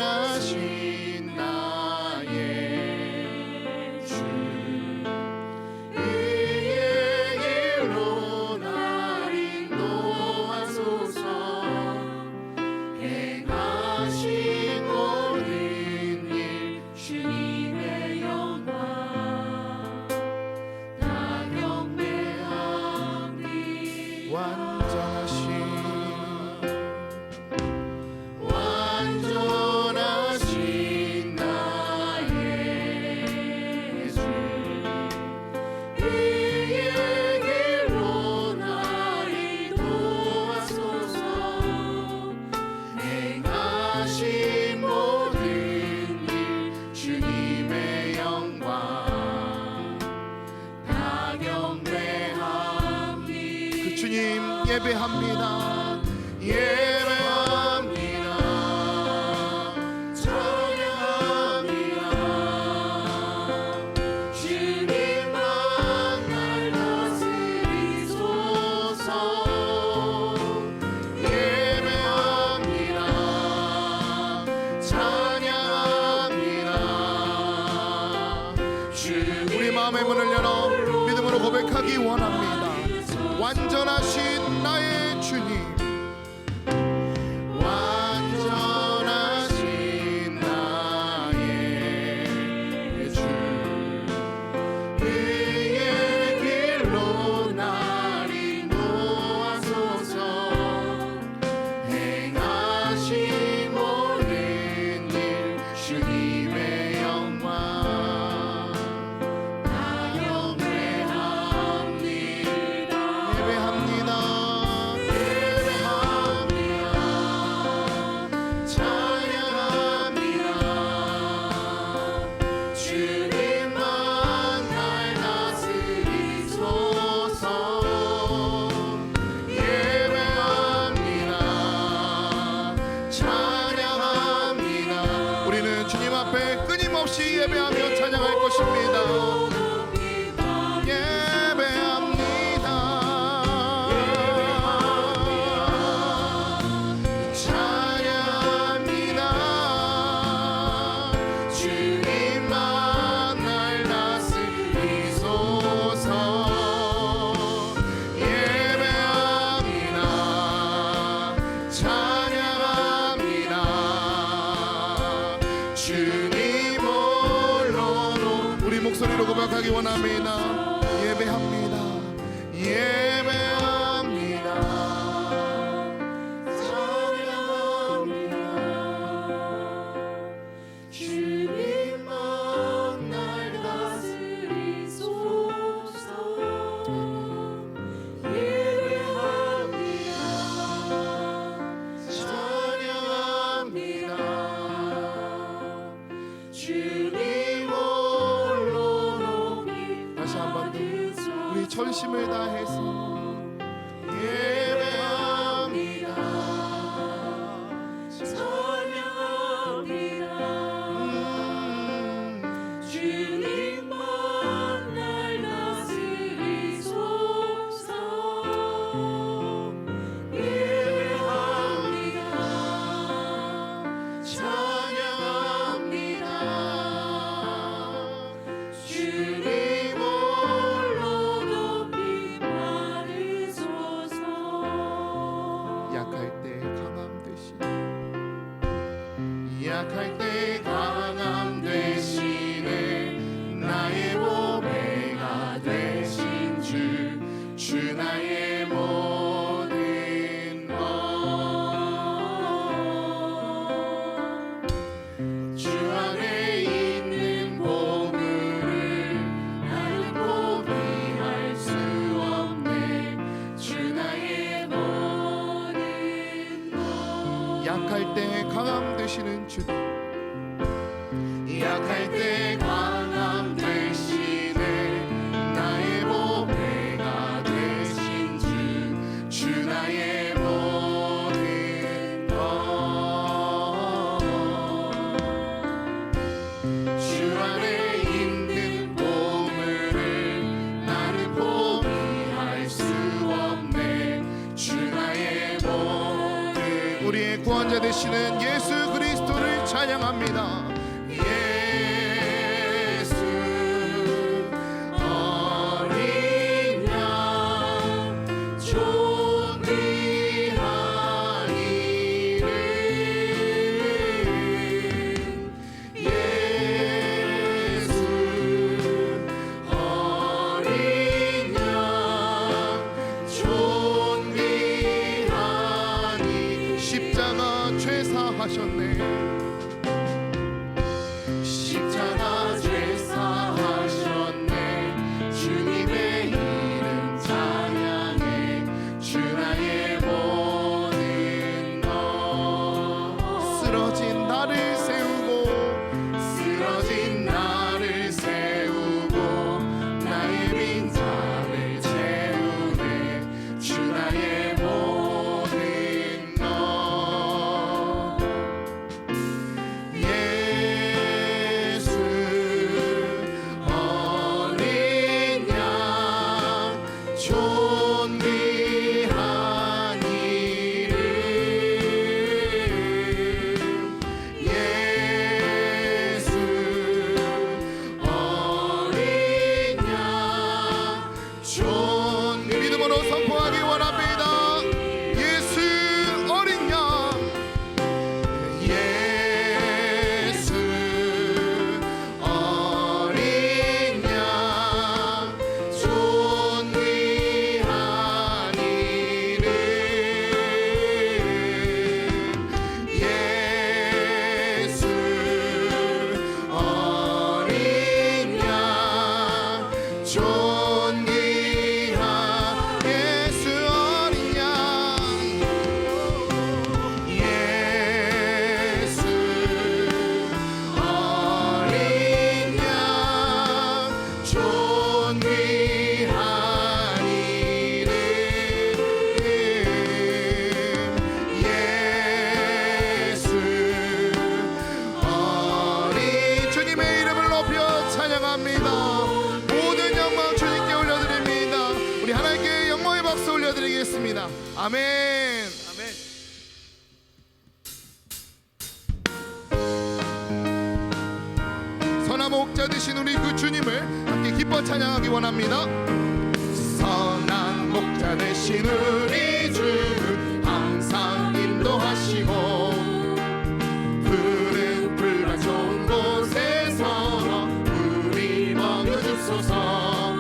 완전하신 나의 주 의의 길로 날 인도하소서 행하신 모든 일 주님의 영광 다 경배합니다. 완전하신 나의 주 의의 길로 날 인도하소서 행하신 모든 일 주님의 영광 다 경배합니다. 그 주님 예배합니다. 예배합니다. 찬양합니다. 주님만 날 다스리소서. 예배합니다. 찬양합니다. 우리 마음의 문을 열어 믿음으로 고백하기 원합니다. 완전하신 나의 주님, 완전하신 나의 주 의의 길로 날 인도하소서 행하신 모든 일 주님의 영광 다 경배합니다. 예배합니다. 찬양합니다. 주님만 날 다스리소서. 예배합니다. 찬양합니다. 우리는 주님 앞에 끊임없이 예배하며 찬양할 것입니다. 예배합니다. 찬양합니다. 주님만 날 다스리소서. 예배합니다. 찬양합니다. 주님 홀로로 우리 목소리로 고백하기 원합니다. 예배합니다. 예배합니다. 찬양합니다. 주님만 날 다스리소서. 예배합니다. 찬양합니다. 주님 홀로 높이 다시 한번 우리 전심을 다해서 예배합니다. 찬양합니다. 주님만 날 다스리소서. 예배합니다. 찬양합니다. 주님 홀로 높이 받으소서. 약할 때 강함 되시네. 약할 때 강함 되시네. 나의 보배가 되신 주 나의 모든 것. 주 안에 있는 보물을 나는 포기할 수 없네. 주 나의 모든 것. 약할 때 강함 되시는 주, 약할 때 강함 되시네. 나의 보배가 되신 주 나의 모든 것. 주 안에 있는 보물을 나는 포기할 수 없네. 주 나의 모든 우리의 구원자 되시는 예수 그리스도를 찬양합니다. 예수 어린 양 존귀한 이름 예수 어린 양 존귀한 이름 십자가 죄사하셨네. 십자가 죄사하셨네. 주님의 이름 찬양해. 주 나의 모든 것. 쓰러진 나를 세우고 쓰러진 나를 세우고 나의 빈장을 채우네. 주 나의 모든 것. 예수 어린 양 존귀한 이름 예수 어린 양 존귀한 믿음으로 선포하기 원합니다. 예수 어린 양, 예수 어린 양 존귀한 이름 예수 어린 양 존귀한 예수 어린 양 예수 어린 양 존귀한 이름 예수 어린 주님의 이름을 높여 찬양합니다. 모든 영광 주님께 올려드립니다. 우리 하나님께 영광의 박수 올려드리겠습니다. 아멘. 아멘. 선한 목자 되신 우리 그 주님을 함께 기뻐 찬양하기 원합니다. 선한 목자 되신 우리 주 항상 인도하시고 푸른 풀과 좋은 곳에서 우리 먹여주소서.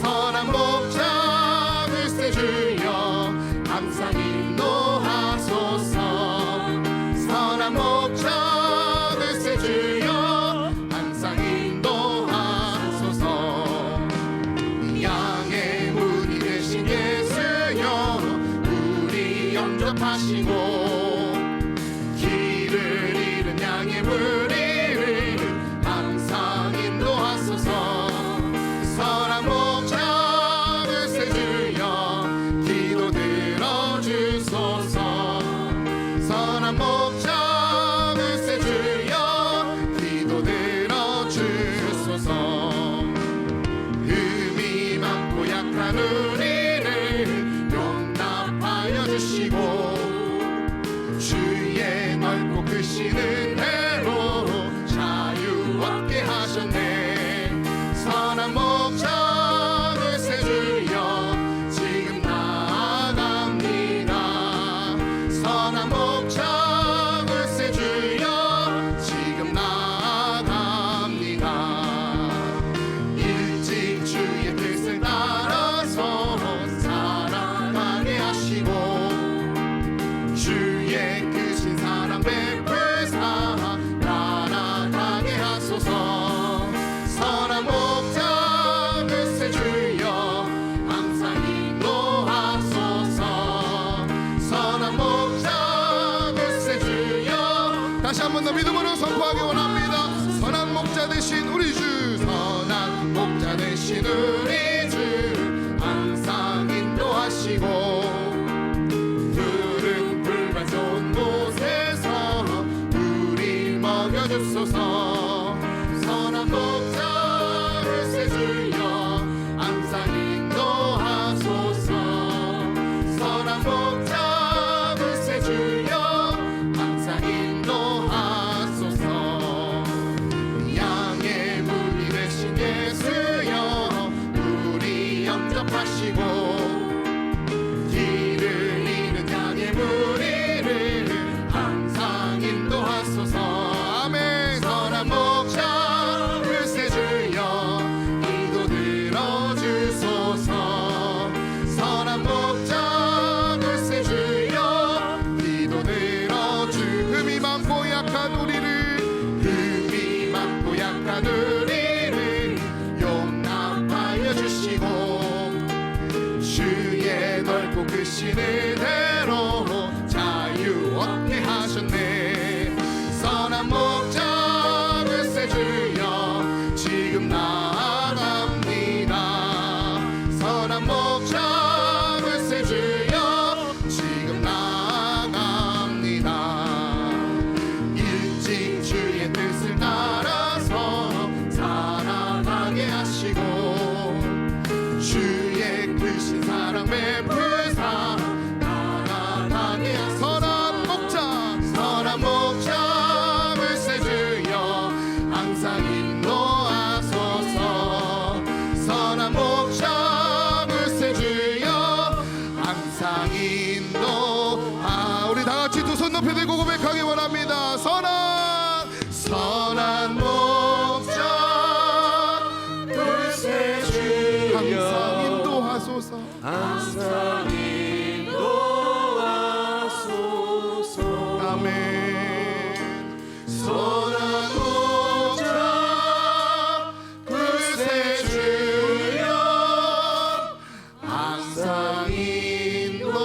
선한 목자 글쎄 주여 항상 인도하소서. 선한 목자 글쎄 주여 항상 인도하소서. 양의 문이 되신 예수여 우리 영접하시고 길을 잃은 양의 무리를 항상 인도하소서. 선한 목자 글쎄 주여 기도 들어주소서. 선한 목자 글쎄 주여 기도 들어주소서. 흠이 많고 약한 우리를 용납하여 주시고 주의 넓고 크시는 대로 자유 얻게 하셨네. 선한 목자 글쎄 주여 지금 나아갑니다. 선한 목자 글쎄 주여 지금 나아갑니다. 일찍 주의 뜻을 따라서 살아가게 하시고 주의 크신 사랑 베푸사 날아가게 하소서. 선한 목자 글쎄 주여 항상 인도하소서. 선한 목자 글쎄 주여 다시 한 번 더 믿음으로 선포하기 원합니다. 선한 목자 되신 우리 주, 선한 목자 되신 우리 주 항상 인도하시고 푸른 풀과 좋은 곳에서 우리 먹여주소서. 선한 목자 글쎄 주여 항상 인도하소서. 선한 목자 글쎄 주여 많고 약한 우리를 흠이 많고 약한 우리를 용납하여 주시고 주의 넓고 크신 은혜로 자유 얻게 하셨네. 선한 목자 글쎄 주여 지금 나아갑니다. 선한 목자 글쎄 주여 지금 나아갑니다. 일찍 주의 뜻을 따라서 살아가게 하시고 주의 크신 사랑 베푸사 나아가게 하소서. 선한 목자 글쎄 주여 항상 인도하소서. 선한 목자 글쎄 주여 항상 인도하. 우리 다 같이 두 손 높이 들고 고백하기 원합니다. 선한 목자 글쎄 주여 항상 인도하소서. 항상 인도하소서. 아멘. 선한 목자 글쎄 주여 항상 인도하소서.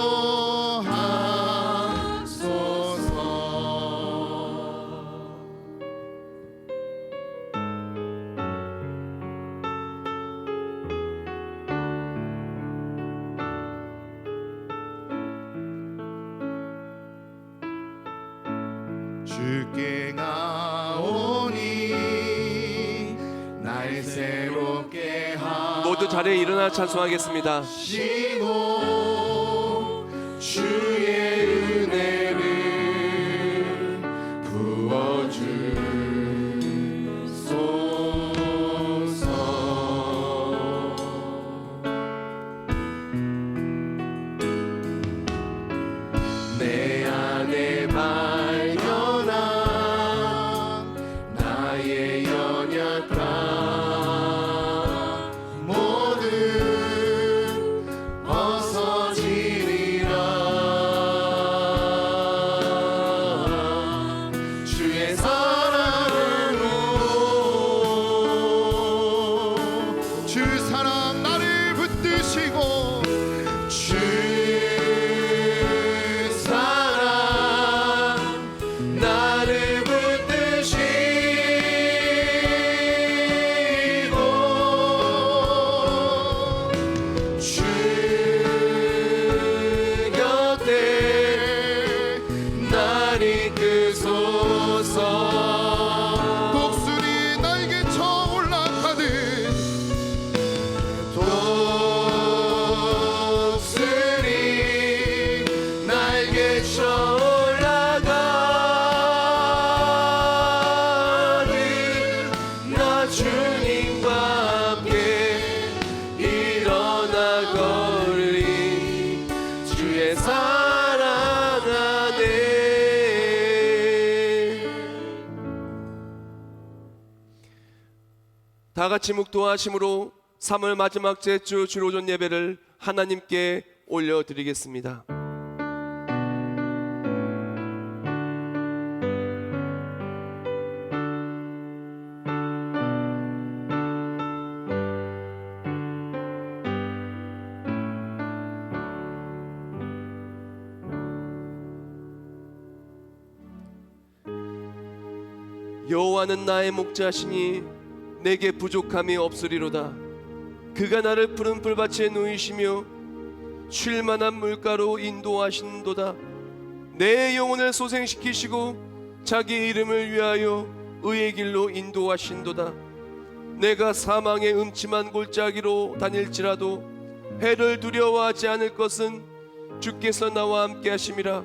주께 나오니 날 새롭게 모두 자리에 일어나 찬송하겠습니다. 하시고 주의 은혜를 부어주소서. 내 안에 발견한 나의 연약함 모두 벗어지리라. 주의 사랑으로 주 사랑 나를 붙드시고 주 사랑 나를 붙드시고 주 곁에 날 이끄소서. 독수리 날개쳐 올라가듯 독수리 날개쳐 올라가는 나 주님과 함께 일어나 걸리 주의 사랑 안에. 다 같이 묵도하심으로 3월 마지막 제주 주로전 예배를 하나님께 올려드리겠습니다. 여호와는 나의 목자시니 내게 부족함이 없으리로다. 그가 나를 푸른 풀밭에 누이시며 쉴 만한 물가로 인도하신도다. 내 영혼을 소생시키시고 자기 이름을 위하여 의의 길로 인도하신도다. 내가 사망의 음침한 골짜기로 다닐지라도 해를 두려워하지 않을 것은 주께서 나와 함께 하심이라.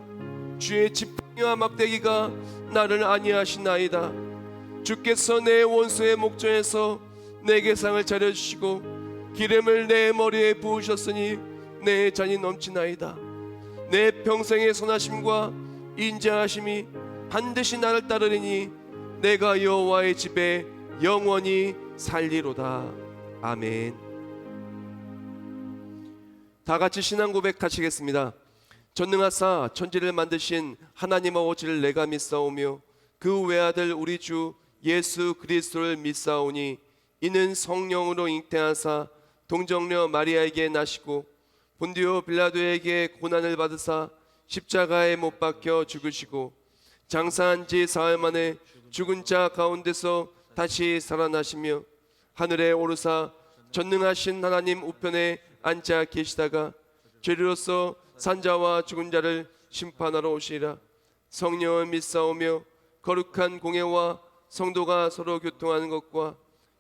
주의 지팡이와 막대기가 나를 안위하시나이다. 주께서 내 원수의 목전에서 내게 상을 차려주시고 기름을 내 머리에 부으셨으니 내 잔이 넘치나이다. 내 평생의 선하심과 인자하심이 반드시 나를 따르리니 내가 여호와의 집에 영원히 살리로다. 아멘. 다 같이 신앙 고백 하시겠습니다. 전능하사 천지를 만드신 하나님 아버지를 내가 믿사오며 그 외아들 우리 주 예수 그리스도를 믿사오니 이는 성령으로 잉태하사 동정녀 마리아에게 나시고 본디오 빌라도에게 고난을 받으사 십자가에 못 박혀 죽으시고 장사한 지 사흘 만에 죽은 자 가운데서 다시 살아나시며 하늘에 오르사 전능하신 하나님 우편에 앉아 계시다가 죄로서 산자와 죽은 자를 심판하러 오시리라. 성령을 믿사오며 거룩한 공예와 성도가 서로 교통하는 것과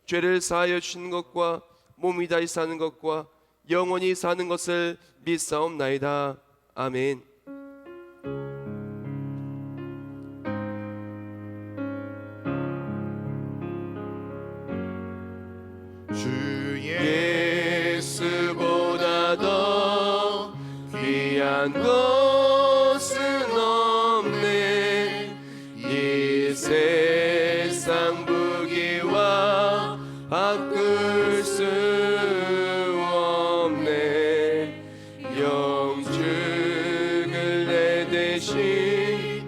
죄를 사하여 주시는 것과 몸이 다시 사는 것과 영원히 사는 것을 믿사옵나이다. 아멘. 주 예수보다 더 귀한 것은 없네. 이 세상 부귀와 바꿀 수 없네. 영축을 내 대신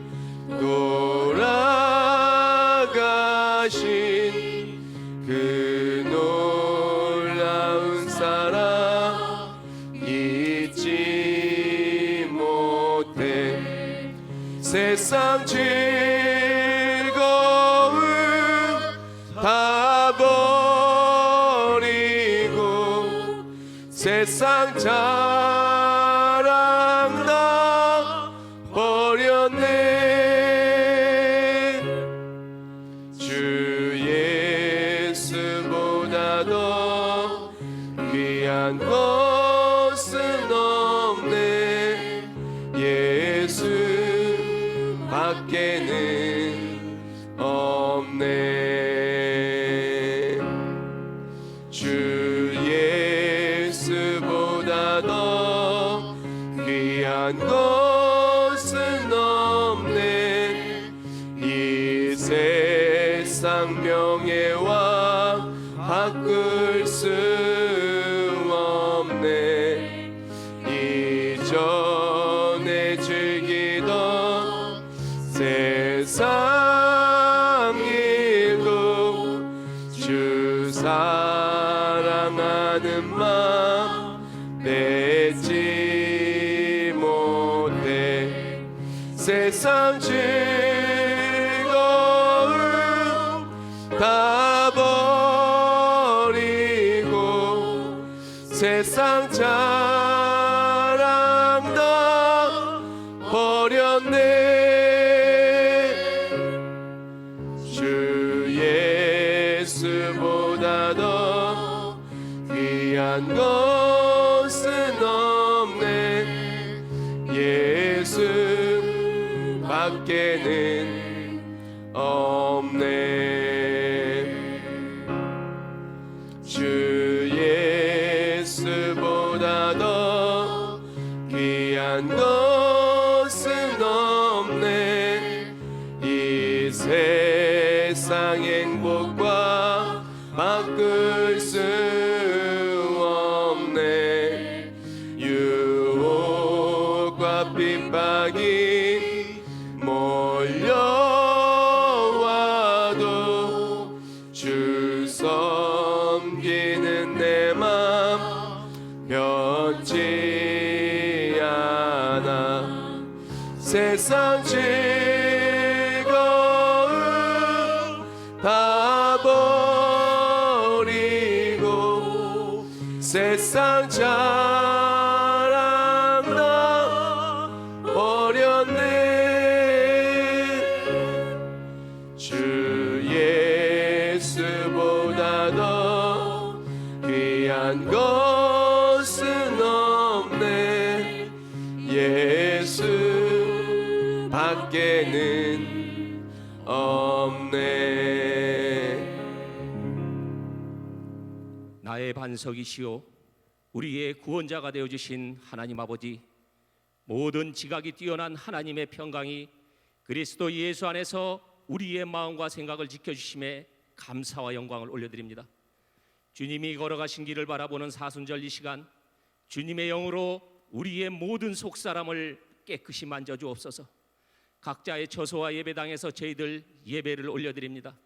돌아가신 그 놀라운 사랑 잊지 못해. 세상 즐거움 다 버리고 세상 자랑 다 버렸네. 주 예수보다 더 귀한 것은 없네. 예수 밖에는 없네. 주 예수보다 더 귀한 것은 없네. 이 세상 명예와 바꿀 수 없네. 이전에 즐기던 세상 일도 주 사랑하는 마음 맺지 못해. 세상 즐거움 다 버리고 세상 자랑 다 버렸네. 주 예수보다 더 귀한 것은 없네. 예수 밖에는 없네. 주 예수보다 더 귀한 것은 없네. 이 세상 행복과 바꿀 수 없네. 유혹과 핍박이 몰려와도 주 섬기는 내 맘 변치 않아. 세상 즐거움 다 버리고 세상 자랑 다 버렸네. 주 예수보다 더 귀한 것은 없네. 예수 밖에는 없네. 나의 반석이시오 우리의 구원자가 되어주신 하나님 아버지, 모든 지각이 뛰어난 하나님의 평강이 그리스도 예수 안에서 우리의 마음과 생각을 지켜주심에 감사와 영광을 올려드립니다. 주님이 걸어가신 길을 바라보는 사순절 이 시간, 주님의 영으로 우리의 모든 속사람을 깨끗이 만져주옵소서. 각자의 처소와 예배당에서 저희들 예배를 올려드립니다.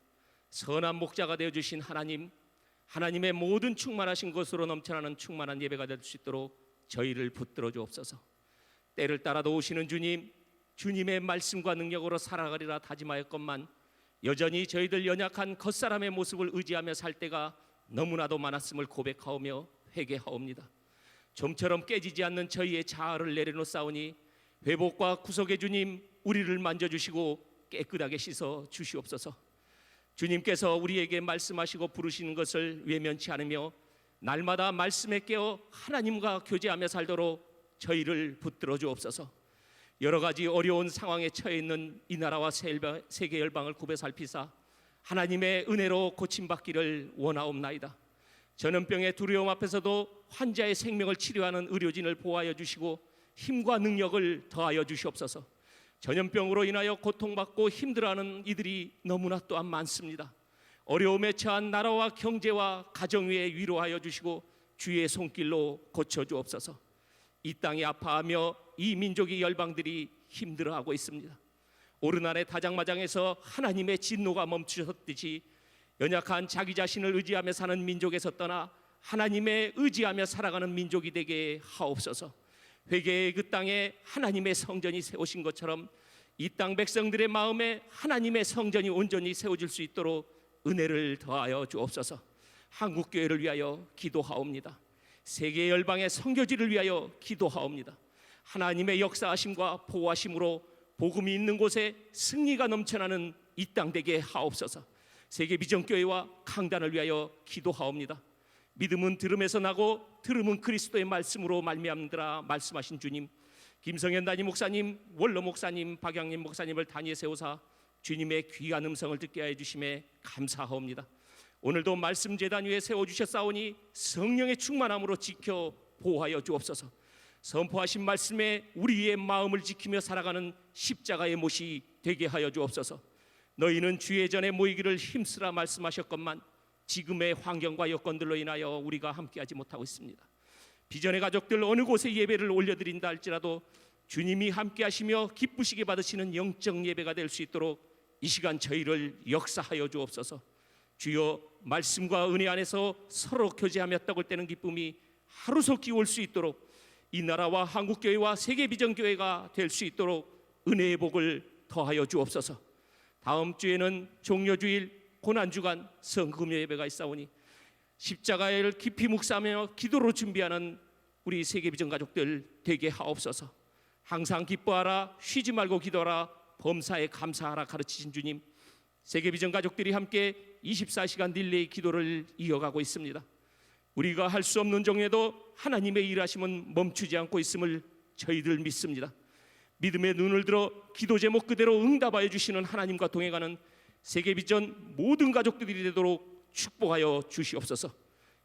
선한 목자가 되어주신 하나님, 하나님의 모든 충만하신 것으로 넘쳐나는 충만한 예배가 될 수 있도록 저희를 붙들어 주옵소서. 때를 따라도 오시는 주님, 주님의 말씀과 능력으로 살아가리라 다짐하였건만 여전히 저희들 연약한 겉사람의 모습을 의지하며 살 때가 너무나도 많았음을 고백하오며 회개하옵니다. 좀처럼 깨지지 않는 저희의 자아를 내려놓사오니 회복과 구속의 주님, 우리를 만져주시고 깨끗하게 씻어 주시옵소서. 주님께서 우리에게 말씀하시고 부르시는 것을 외면치 않으며 날마다 말씀에 깨어 하나님과 교제하며 살도록 저희를 붙들어 주옵소서. 여러 가지 어려운 상황에 처해 있는 이 나라와 세계 열방을 굽어 살피사 하나님의 은혜로 고침받기를 원하옵나이다. 전염병의 두려움 앞에서도 환자의 생명을 치료하는 의료진을 보호하여 주시고 힘과 능력을 더하여 주시옵소서. 전염병으로 인하여 고통받고 힘들어하는 이들이 너무나 또한 많습니다. 어려움에 처한 나라와 경제와 가정 위에 위로하여 주시고 주의 손길로 고쳐주옵소서. 이 땅이 아파하며 이 민족의 열방들이 힘들어하고 있습니다. 오르난의 다장마장에서 하나님의 진노가 멈추셨듯이 연약한 자기 자신을 의지하며 사는 민족에서 떠나 하나님의 의지하며 살아가는 민족이 되게 하옵소서. 회개의 그 땅에 하나님의 성전이 세우신 것처럼 이 땅 백성들의 마음에 하나님의 성전이 온전히 세워질 수 있도록 은혜를 더하여 주옵소서. 한국교회를 위하여 기도하옵니다. 세계 열방의 선교지를 위하여 기도하옵니다. 하나님의 역사하심과 보호하심으로 복음이 있는 곳에 승리가 넘쳐나는 이 땅 되게 하옵소서. 세계 비전교회와 강단을 위하여 기도하옵니다. 믿음은 들음에서 나고 들음은 그리스도의 말씀으로 말미암느라 말씀하신 주님, 김성현 단임 목사님, 원로 목사님, 박양림 목사님을 단위에 세우사 주님의 귀한 음성을 듣게 하여 주심에 감사하옵니다. 오늘도 말씀 제단 위에 세워주셨사오니 성령의 충만함으로 지켜 보호하여 주옵소서. 선포하신 말씀에 우리의 마음을 지키며 살아가는 십자가의 못이 되게 하여 주옵소서. 너희는 주의 전에 모이기를 힘쓰라 말씀하셨건만 지금의 환경과 여건들로 인하여 우리가 함께하지 못하고 있습니다. 비전의 가족들 어느 곳에 예배를 올려드린다 할지라도 주님이 함께하시며 기쁘시게 받으시는 영적 예배가 될 수 있도록 이 시간 저희를 역사하여 주옵소서. 주여, 말씀과 은혜 안에서 서로 교제하며 떡을 떼는 기쁨이 하루속히 올 수 있도록 이 나라와 한국교회와 세계비전교회가 될 수 있도록 은혜의 복을 더하여 주옵소서. 다음 주에는 종려주일 고난주간 성금요 예배가 있사오니 십자가를 깊이 묵상하며 기도로 준비하는 우리 세계비전 가족들 되게 하옵소서. 항상 기뻐하라, 쉬지 말고 기도하라, 범사에 감사하라 가르치신 주님, 세계비전 가족들이 함께 24시간 릴레이 기도를 이어가고 있습니다. 우리가 할 수 없는 중에도 하나님의 일하심은 멈추지 않고 있음을 저희들 믿습니다. 믿음의 눈을 들어 기도 제목 그대로 응답하여 주시는 하나님과 동행하는 세계비전 모든 가족들이 되도록 축복하여 주시옵소서.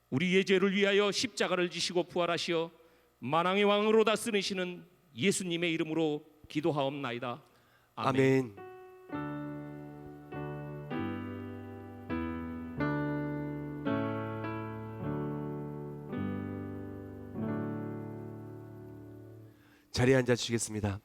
우리의 죄를 위하여 십자가를 지시고 부활하시어 만왕의 왕으로 다스리시는 예수님의 이름으로 기도하옵나이다. 아멘. 아멘. 자리에 앉아 주시겠습니다.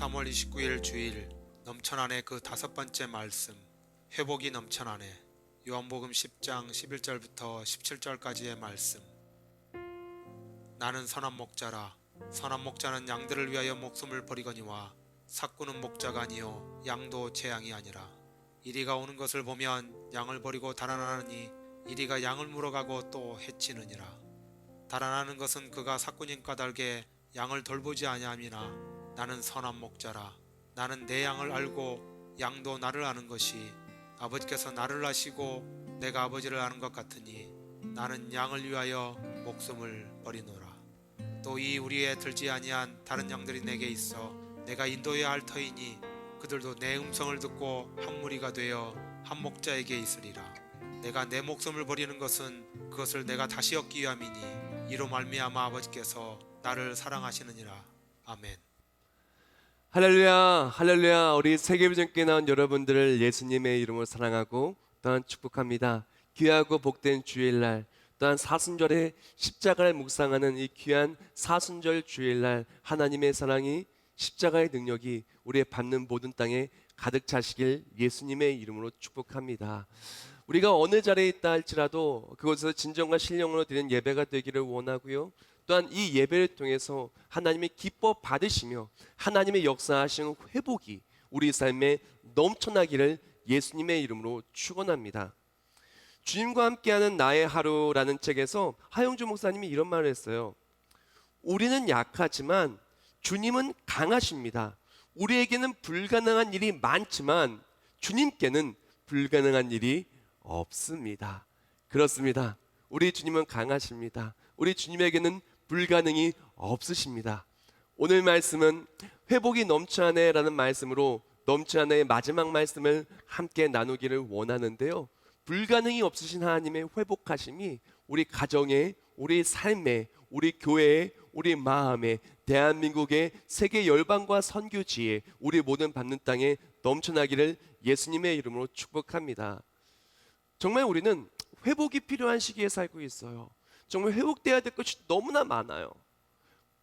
3월 29일 주일 넘쳐나네 그 5번째 말씀 회복이 넘쳐나네 요한복음 10장 11절부터 17절까지의 말씀. 나는 선한 목자라 선한 목자는 양들을 위하여 목숨을 버리거니와 삭구는 목자가 아니요 양도 제 양이 아니라 이리가 오는 것을 보면 양을 버리고 달아나느니 이리가 양을 물어가고 또 해치느니라. 달아나는 것은 그가 삭구님 까닭에 양을 돌보지 아니함이나 나는 선한 목자라 나는 내 양을 알고 양도 나를 아는 것이 아버지께서 나를 아시고 내가 아버지를 아는 것 같으니 나는 양을 위하여 목숨을 버리노라. 또 이 우리에 들지 아니한 다른 양들이 내게 있어 내가 인도해야 할 터이니 그들도 내 음성을 듣고 한 무리가 되어 한 목자에게 있으리라. 내가 내 목숨을 버리는 것은 그것을 내가 다시 얻기 위함이니 이로 말미암아 아버지께서 나를 사랑하시느니라. 아멘. 할렐루야, 할렐루야. 우리 세계비전교회 나온 여러분들을 예수님의 이름으로 사랑하고 또한 축복합니다. 귀하고 복된 주일날, 또한 사순절에 십자가를 묵상하는 이 귀한 사순절 주일날 하나님의 사랑이 십자가의 능력이 우리의 밟는 모든 땅에 가득 차시길 예수님의 이름으로 축복합니다. 우리가 어느 자리에 있다 할지라도 그곳에서 진정과 신령으로 드리는 예배가 되기를 원하고요. 또한 이 예배를 통해서 하나님의 기뻐 받으시며 하나님의 역사하시는 회복이 우리 삶에 넘쳐나기를 예수님의 이름으로 축원합니다. 주님과 함께하는 나의 하루라는 책에서 하영주 목사님이 이런 말을 했어요. 우리는 약하지만 주님은 강하십니다. 우리에게는 불가능한 일이 많지만 주님께는 불가능한 일이 없습니다. 그렇습니다. 우리 주님은 강하십니다. 우리 주님에게는 불가능이 없으십니다. 오늘 말씀은 회복이 넘쳐나네라는 말씀으로 넘쳐나네의 마지막 말씀을 함께 나누기를 원하는데요. 불가능이 없으신 하나님의 회복하심이 우리 가정에, 우리 삶에, 우리 교회에, 우리 마음에, 대한민국의 세계 열방과 선교지에, 우리 모든 받는 땅에 넘쳐나기를 예수님의 이름으로 축복합니다. 정말 우리는 회복이 필요한 시기에 살고 있어요. 정말 회복돼야 될 것이 너무나 많아요.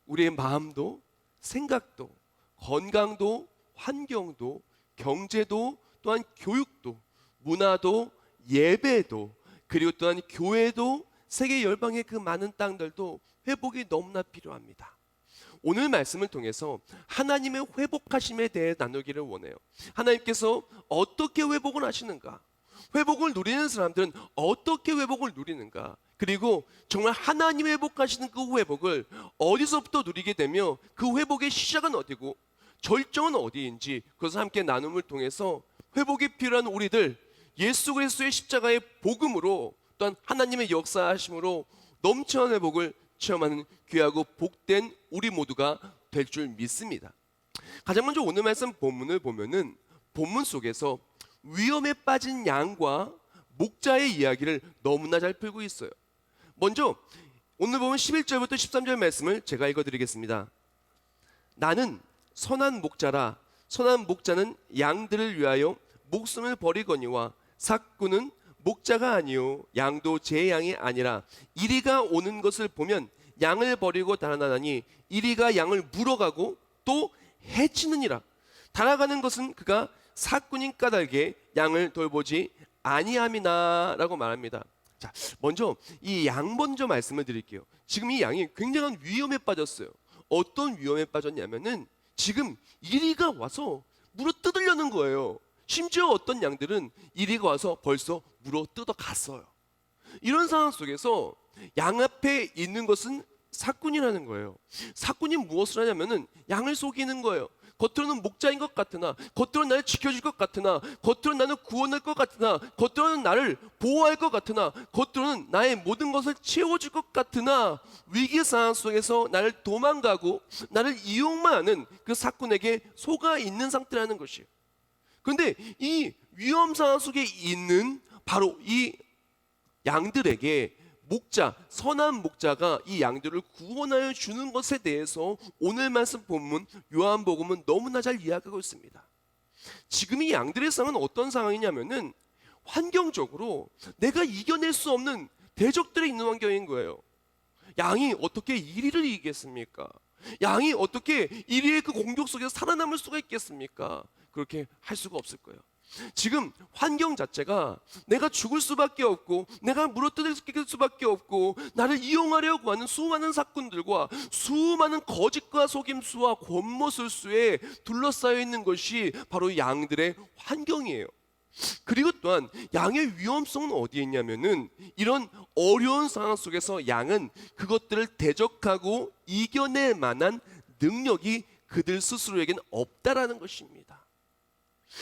우리의 마음도, 생각도, 건강도, 환경도, 경제도, 또한 교육도, 문화도, 예배도, 그리고 또한 교회도, 세계 열방의 그 많은 땅들도 회복이 너무나 필요합니다. 오늘 말씀을 통해서 하나님의 회복하심에 대해 나누기를 원해요. 하나님께서 어떻게 회복을 하시는가? 회복을 누리는 사람들은 어떻게 회복을 누리는가? 그리고 정말 하나님의 회복하시는 그 회복을 어디서부터 누리게 되며 그 회복의 시작은 어디고 절정은 어디인지 그것을 함께 나눔을 통해서 회복이 필요한 우리들 예수 그리스도의 십자가의 복음으로 또한 하나님의 역사하심으로 넘쳐난 회복을 체험하는 귀하고 복된 우리 모두가 될 줄 믿습니다. 가장 먼저 오늘 말씀 본문을 보면은 본문 속에서 위험에 빠진 양과 목자의 이야기를 너무나 잘 풀고 있어요. 먼저 오늘 보면 11절부터 13절 말씀을 제가 읽어드리겠습니다. 나는 선한 목자라 선한 목자는 양들을 위하여 목숨을 버리거니와 삭구는 목자가 아니요 양도 제 양이 아니라 이리가 오는 것을 보면 양을 버리고 달아나니 이리가 양을 물어가고 또 해치느니라. 달아가는 것은 그가 삭구님 까닭에 양을 돌보지 아니함이나 라고 말합니다. 자, 먼저 이 양 먼저 말씀을 드릴게요. 지금 이 양이 굉장한 위험에 빠졌어요. 어떤 위험에 빠졌냐면은 지금 이리가 와서 물어 뜯으려는 거예요. 심지어 어떤 양들은 이리가 와서 벌써 물어 뜯어 갔어요. 이런 상황 속에서 양 앞에 있는 것은 삭군이라는 거예요. 삭군이 무엇을 하냐면은 양을 속이는 거예요. 겉으로는 목자인 것 같으나, 겉으로는 나를 지켜줄 것 같으나, 겉으로는 나는 구원할 것 같으나, 겉으로는 나를 보호할 것 같으나, 겉으로는 나의 모든 것을 채워줄 것 같으나 위기 상황 속에서 나를 도망가고 나를 이용만 하는 그 삭군에게 속아 있는 상태라는 것이에요. 그런데 이 위험 상황 속에 있는 바로 이 양들에게 목자, 선한 목자가 이 양들을 구원하여 주는 것에 대해서 오늘 말씀 본문 요한복음은 너무나 잘 이야기하고 있습니다. 지금 이 양들의 상황은 어떤 상황이냐면은 환경적으로 내가 이겨낼 수 없는 대적들이 있는 환경인 거예요. 양이 어떻게 이리를 이기겠습니까? 양이 어떻게 이리의 그 공격 속에서 살아남을 수가 있겠습니까? 그렇게 할 수가 없을 거예요. 지금 환경 자체가 내가 죽을 수밖에 없고 내가 물어뜯을 수밖에 없고 나를 이용하려고 하는 수많은 사건들과 수많은 거짓과 속임수와 권모술수에 둘러싸여 있는 것이 바로 양들의 환경이에요. 그리고 또한 양의 위험성은 어디에 있냐면은 이런 어려운 상황 속에서 양은 그것들을 대적하고 이겨낼 만한 능력이 그들 스스로에겐 없다라는 것입니다.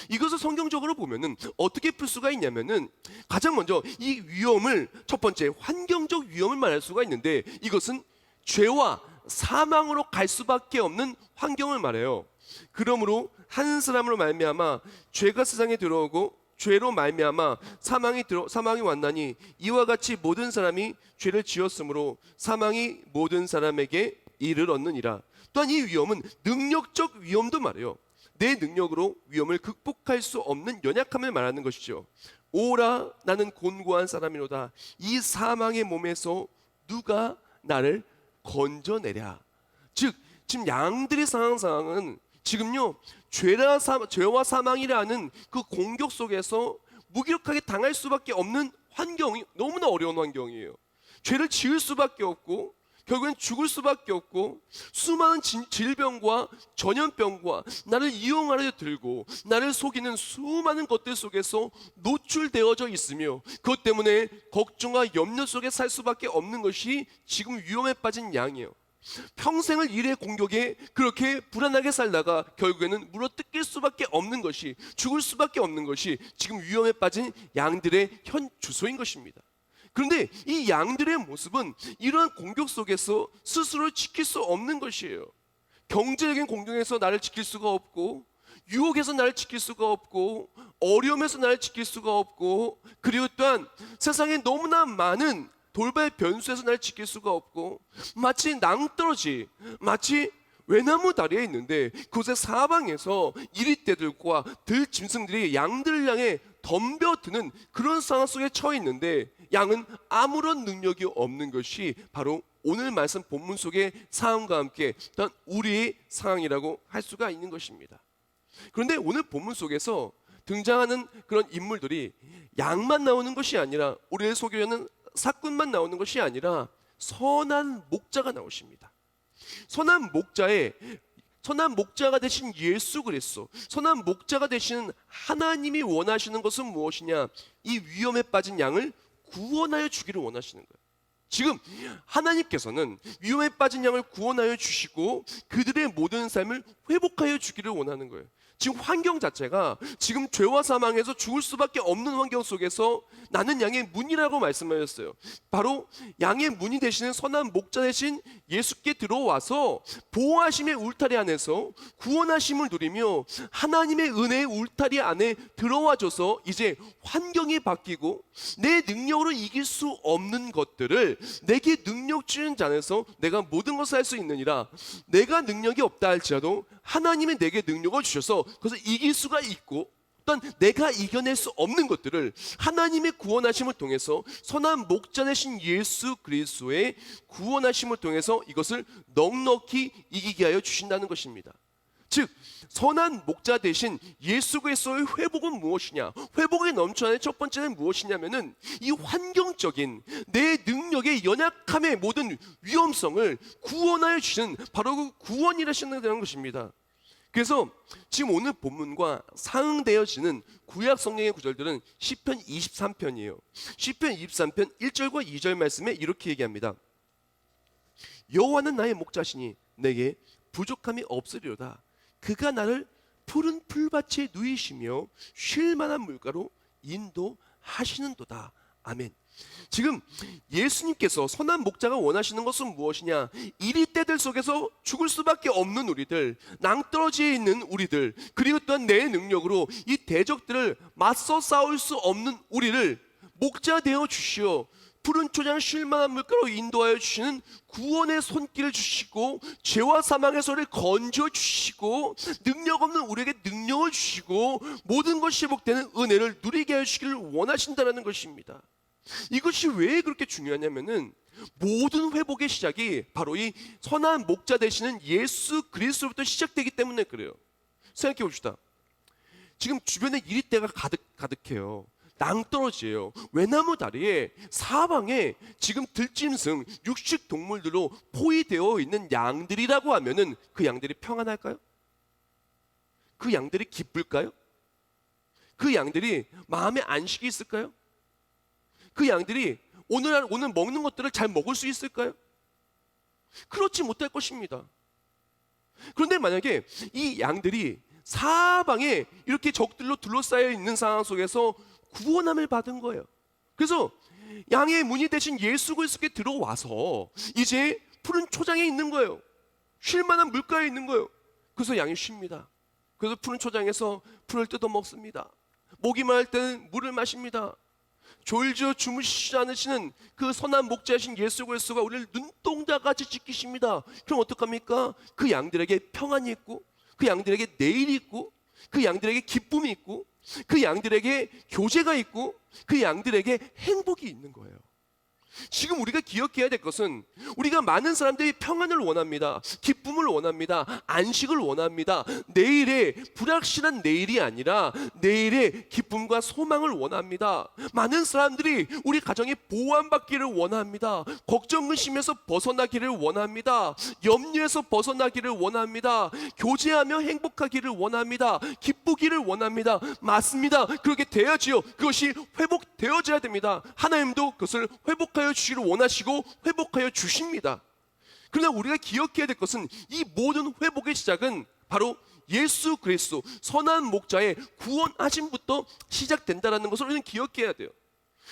이것을 성경적으로 보면은 어떻게 풀 수가 있냐면은 가장 먼저 이 위험을 첫 번째 환경적 위험을 말할 수가 있는데 이것은 죄와 사망으로 갈 수밖에 없는 환경을 말해요. 그러므로 한 사람으로 말미암아 죄가 세상에 들어오고 죄로 말미암아 사망이 왔나니 이와 같이 모든 사람이 죄를 지었으므로 사망이 모든 사람에게 이르렀느니라. 또한 이 위험은 능력적 위험도 말해요. 내 능력으로 위험을 극복할 수 없는 연약함을 말하는 것이죠. 오라 나는 곤고한 사람이로다. 이 사망의 몸에서 누가 나를 건져내랴. 즉 지금 양들의 상황은 지금요 죄와 사망이라는 그 공격 속에서 무기력하게 당할 수밖에 없는 환경이 너무나 어려운 환경이에요. 죄를 지을 수밖에 없고 결국엔 죽을 수밖에 없고 수많은 질병과 전염병과 나를 이용하려 들고 나를 속이는 수많은 것들 속에서 노출되어져 있으며 그것 때문에 걱정과 염려 속에 살 수밖에 없는 것이 지금 위험에 빠진 양이에요. 평생을 일의 공격에 그렇게 불안하게 살다가 결국에는 물어뜯길 수밖에 없는 것이 죽을 수밖에 없는 것이 지금 위험에 빠진 양들의 현 주소인 것입니다. 그런데 이 양들의 모습은 이러한 공격 속에서 스스로를 지킬 수 없는 것이에요. 경제적인 공격에서 나를 지킬 수가 없고 유혹에서 나를 지킬 수가 없고 어려움에서 나를 지킬 수가 없고 그리고 또한 세상에 너무나 많은 돌발 변수에서 나를 지킬 수가 없고 마치 낭떠러지 마치 외나무 다리에 있는데 그곳의 사방에서 이리떼들과 들짐승들이 양들을 향해 덤벼드는 그런 상황 속에 처해 있는데 양은 아무런 능력이 없는 것이 바로 오늘 말씀 본문 속의 상황과 함께 또한 우리의 상황이라고 할 수가 있는 것입니다. 그런데 오늘 본문 속에서 등장하는 그런 인물들이 양만 나오는 것이 아니라 우리를 속이려는 사꾼만 나오는 것이 아니라 선한 목자가 나오십니다. 선한 목자가 되신 예수 그리스도, 선한 목자가 되시는 하나님이 원하시는 것은 무엇이냐? 이 위험에 빠진 양을 구원하여 주기를 원하시는 거예요. 지금 하나님께서는 위험에 빠진 양을 구원하여 주시고 그들의 모든 삶을 회복하여 주기를 원하는 거예요. 지금 환경 자체가 지금 죄와 사망에서 죽을 수밖에 없는 환경 속에서 나는 양의 문이라고 말씀하셨어요. 바로 양의 문이 되시는 선한 목자 되신 예수께 들어와서 보호하심의 울타리 안에서 구원하심을 누리며 하나님의 은혜의 울타리 안에 들어와줘서 이제 환경이 바뀌고 내 능력으로 이길 수 없는 것들을 내게 능력 주는 자 안에서 내가 모든 것을 할 수 있느니라. 내가 능력이 없다 할지라도 하나님이 내게 능력을 주셔서 그것을 이길 수가 있고 또한 내가 이겨낼 수 없는 것들을 하나님의 구원하심을 통해서 선한 목자 되신 예수 그리스도의 구원하심을 통해서 이것을 넉넉히 이기게 하여 주신다는 것입니다. 즉 선한 목자 대신 예수 그리스도의 회복은 무엇이냐? 회복의 넘쳐나는 첫 번째는 무엇이냐면은 이 환경적인 내 능력의 연약함의 모든 위험성을 구원하여 주시는 바로 그 구원이라시는 것입니다. 그래서 지금 오늘 본문과 상응되어지는 구약 성경의 구절들은 시편 23편이에요. 시편 23편 1절과 2절 말씀에 이렇게 얘기합니다. 여호와는 나의 목자시니 내게 부족함이 없으리로다. 그가 나를 푸른 풀밭에 누이시며 쉴 만한 물가로 인도하시는도다. 아멘. 지금 예수님께서 선한 목자가 원하시는 것은 무엇이냐? 이리떼들 속에서 죽을 수밖에 없는 우리들, 낭떠러지에 있는 우리들, 그리고 또한 내 능력으로 이 대적들을 맞서 싸울 수 없는 우리를 목자 되어 주시어 푸른 초장 쉴만한 물가로 인도하여 주시는 구원의 손길을 주시고 죄와 사망에서 우리를 건져 주시고 능력 없는 우리에게 능력을 주시고 모든 것이 회복되는 은혜를 누리게 하시기를 원하신다는 것입니다. 이것이 왜 그렇게 중요하냐면은 모든 회복의 시작이 바로 이 선한 목자 되시는 예수 그리스도부터 시작되기 때문에 그래요. 생각해 봅시다. 지금 주변에 이리떼가 가득해요. 낭떠러지예요. 외나무 다리에 사방에 지금 들짐승, 육식 동물들로 포위되어 있는 양들이라고 하면은 그 양들이 평안할까요? 그 양들이 기쁠까요? 그 양들이 마음에 안식이 있을까요? 그 양들이 오늘 먹는 것들을 잘 먹을 수 있을까요? 그렇지 못할 것입니다. 그런데 만약에 이 양들이 사방에 이렇게 적들로 둘러싸여 있는 상황 속에서 구원함을 받은 거예요. 그래서 양의 문이 되신 예수 그리스도께 들어와서 이제 푸른 초장에 있는 거예요. 쉴 만한 물가에 있는 거예요. 그래서 양이 쉽니다. 그래서 푸른 초장에서 풀을 뜯어 먹습니다. 목이 마를 때는 물을 마십니다. 졸지어 주무시지 않으시는 그 선한 목자이신 예수 그리스도가 우리를 눈동자같이 지키십니다. 그럼 어떡합니까? 그 양들에게 평안이 있고, 그 양들에게 내일이 있고, 그 양들에게 기쁨이 있고, 그 양들에게 교제가 있고, 그 양들에게 행복이 있는 거예요. 지금 우리가 기억해야 될 것은 우리가 많은 사람들이 평안을 원합니다. 기쁨을 원합니다. 안식을 원합니다. 내일의 불확실한 내일이 아니라 내일의 기쁨과 소망을 원합니다. 많은 사람들이 우리 가정이 보호받기를 원합니다. 걱정 근심에서 벗어나기를 원합니다. 염려에서 벗어나기를 원합니다. 교제하며 행복하기를 원합니다. 기쁘기를 원합니다. 맞습니다. 그렇게 돼야지요. 그것이 회복되어져야 됩니다. 하나님도 그것을 회복하여 주시기를 원하시고 회복하여 주십니다. 그러나 우리가 기억해야 될 것은 이 모든 회복의 시작은 바로 예수 그리스도 선한 목자의 구원하심부터 시작된다는 것을 우리는 기억해야 돼요.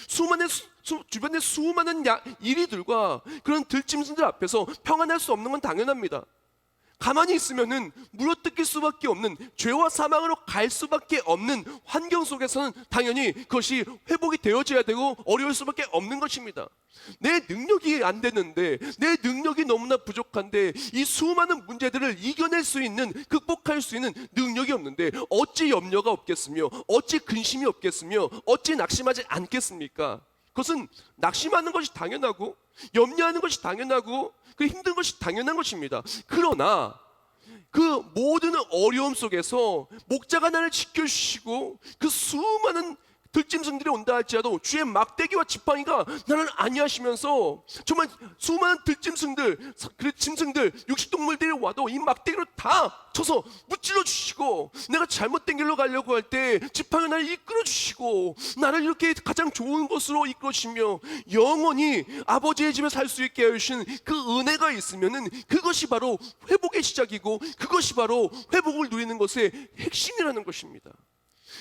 주변에 수많은 이리들과 그런 들짐승들 앞에서 평안할 수 없는 건 당연합니다. 가만히 있으면은 물어뜯길 수밖에 없는, 죄와 사망으로 갈 수밖에 없는 환경 속에서는 당연히 그것이 회복이 되어져야 되고 어려울 수밖에 없는 것입니다. 내 능력이 안 되는데, 내 능력이 너무나 부족한데 이 수많은 문제들을 이겨낼 수 있는, 극복할 수 있는 능력이 없는데 어찌 염려가 없겠으며, 어찌 근심이 없겠으며, 어찌 낙심하지 않겠습니까? 그것은 낙심하는 것이 당연하고 염려하는 것이 당연하고 그 힘든 것이 당연한 것입니다. 그러나 그 모든 어려움 속에서 목자가 나를 지켜주시고 그 수많은 들짐승들이 온다 할지라도 주의 막대기와 지팡이가 나를 안위하시면서 정말 수많은 들짐승들, 짐승들, 육식동물들이 와도 이 막대기로 다 쳐서 무찔러 주시고, 내가 잘못된 길로 가려고 할 때 지팡이 나를 이끌어 주시고 나를 이렇게 가장 좋은 곳으로 이끌어 주시며 영원히 아버지의 집에 살 수 있게 해주신 그 은혜가 있으면은 그것이 바로 회복의 시작이고 그것이 바로 회복을 누리는 것의 핵심이라는 것입니다.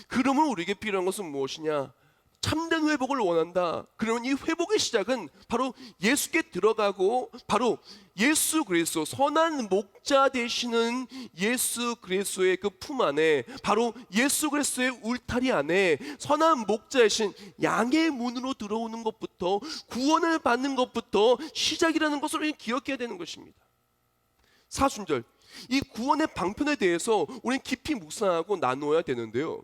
그러면 우리에게 필요한 것은 무엇이냐? 참된 회복을 원한다. 그러면 이 회복의 시작은 바로 예수께 들어가고 바로 예수 그리스도, 선한 목자 되시는 예수 그리스도의 그 품 안에, 바로 예수 그리스도의 울타리 안에 선한 목자이신 양의 문으로 들어오는 것부터, 구원을 받는 것부터 시작이라는 것을 우리는 기억해야 되는 것입니다. 사순절, 이 구원의 방편에 대해서 우리는 깊이 묵상하고 나누어야 되는데요,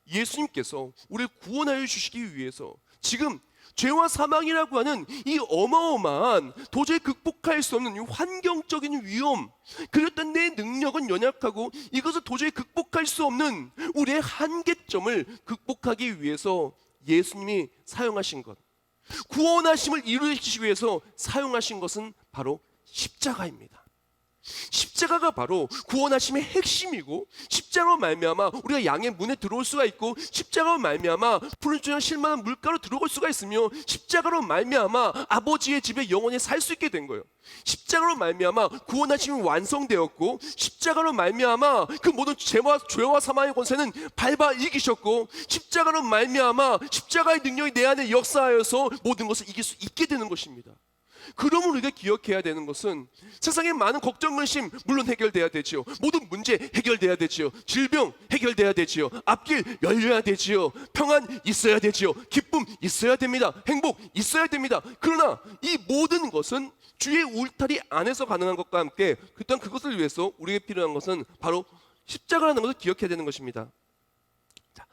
예수님께서 우리를 구원하여 주시기 위해서 지금 죄와 사망이라고 하는 이 어마어마한, 도저히 극복할 수 없는 이 환경적인 위험, 그랬던 내 능력은 연약하고 이것을 도저히 극복할 수 없는 우리의 한계점을 극복하기 위해서 예수님이 사용하신 것, 구원하심을 이루시기 위해서 사용하신 것은 바로 십자가입니다. 십자가가 바로 구원하심의 핵심이고, 십자가로 말미암아 우리가 양의 문에 들어올 수가 있고, 십자가로 말미암아 푸른 초장 쉴만한 물가로 들어올 수가 있으며, 십자가로 말미암아 아버지의 집에 영원히 살 수 있게 된 거예요. 십자가로 말미암아 구원하심이 완성되었고, 십자가로 말미암아 그 모든 죄와 사망의 권세는 밟아 이기셨고, 십자가로 말미암아 십자가의 능력이 내 안에 역사하여서 모든 것을 이길 수 있게 되는 것입니다. 그러면 우리가 기억해야 되는 것은 세상의 많은 걱정, 근심 물론 해결돼야 되지요. 모든 문제 해결돼야 되지요. 질병 해결돼야 되지요. 앞길 열려야 되지요. 평안 있어야 되지요. 기쁨 있어야 됩니다. 행복 있어야 됩니다. 그러나 이 모든 것은 주의 울타리 안에서 가능한 것과 함께, 일단 그것을 위해서 우리에게 필요한 것은 바로 십자가라는 것을 기억해야 되는 것입니다. 자,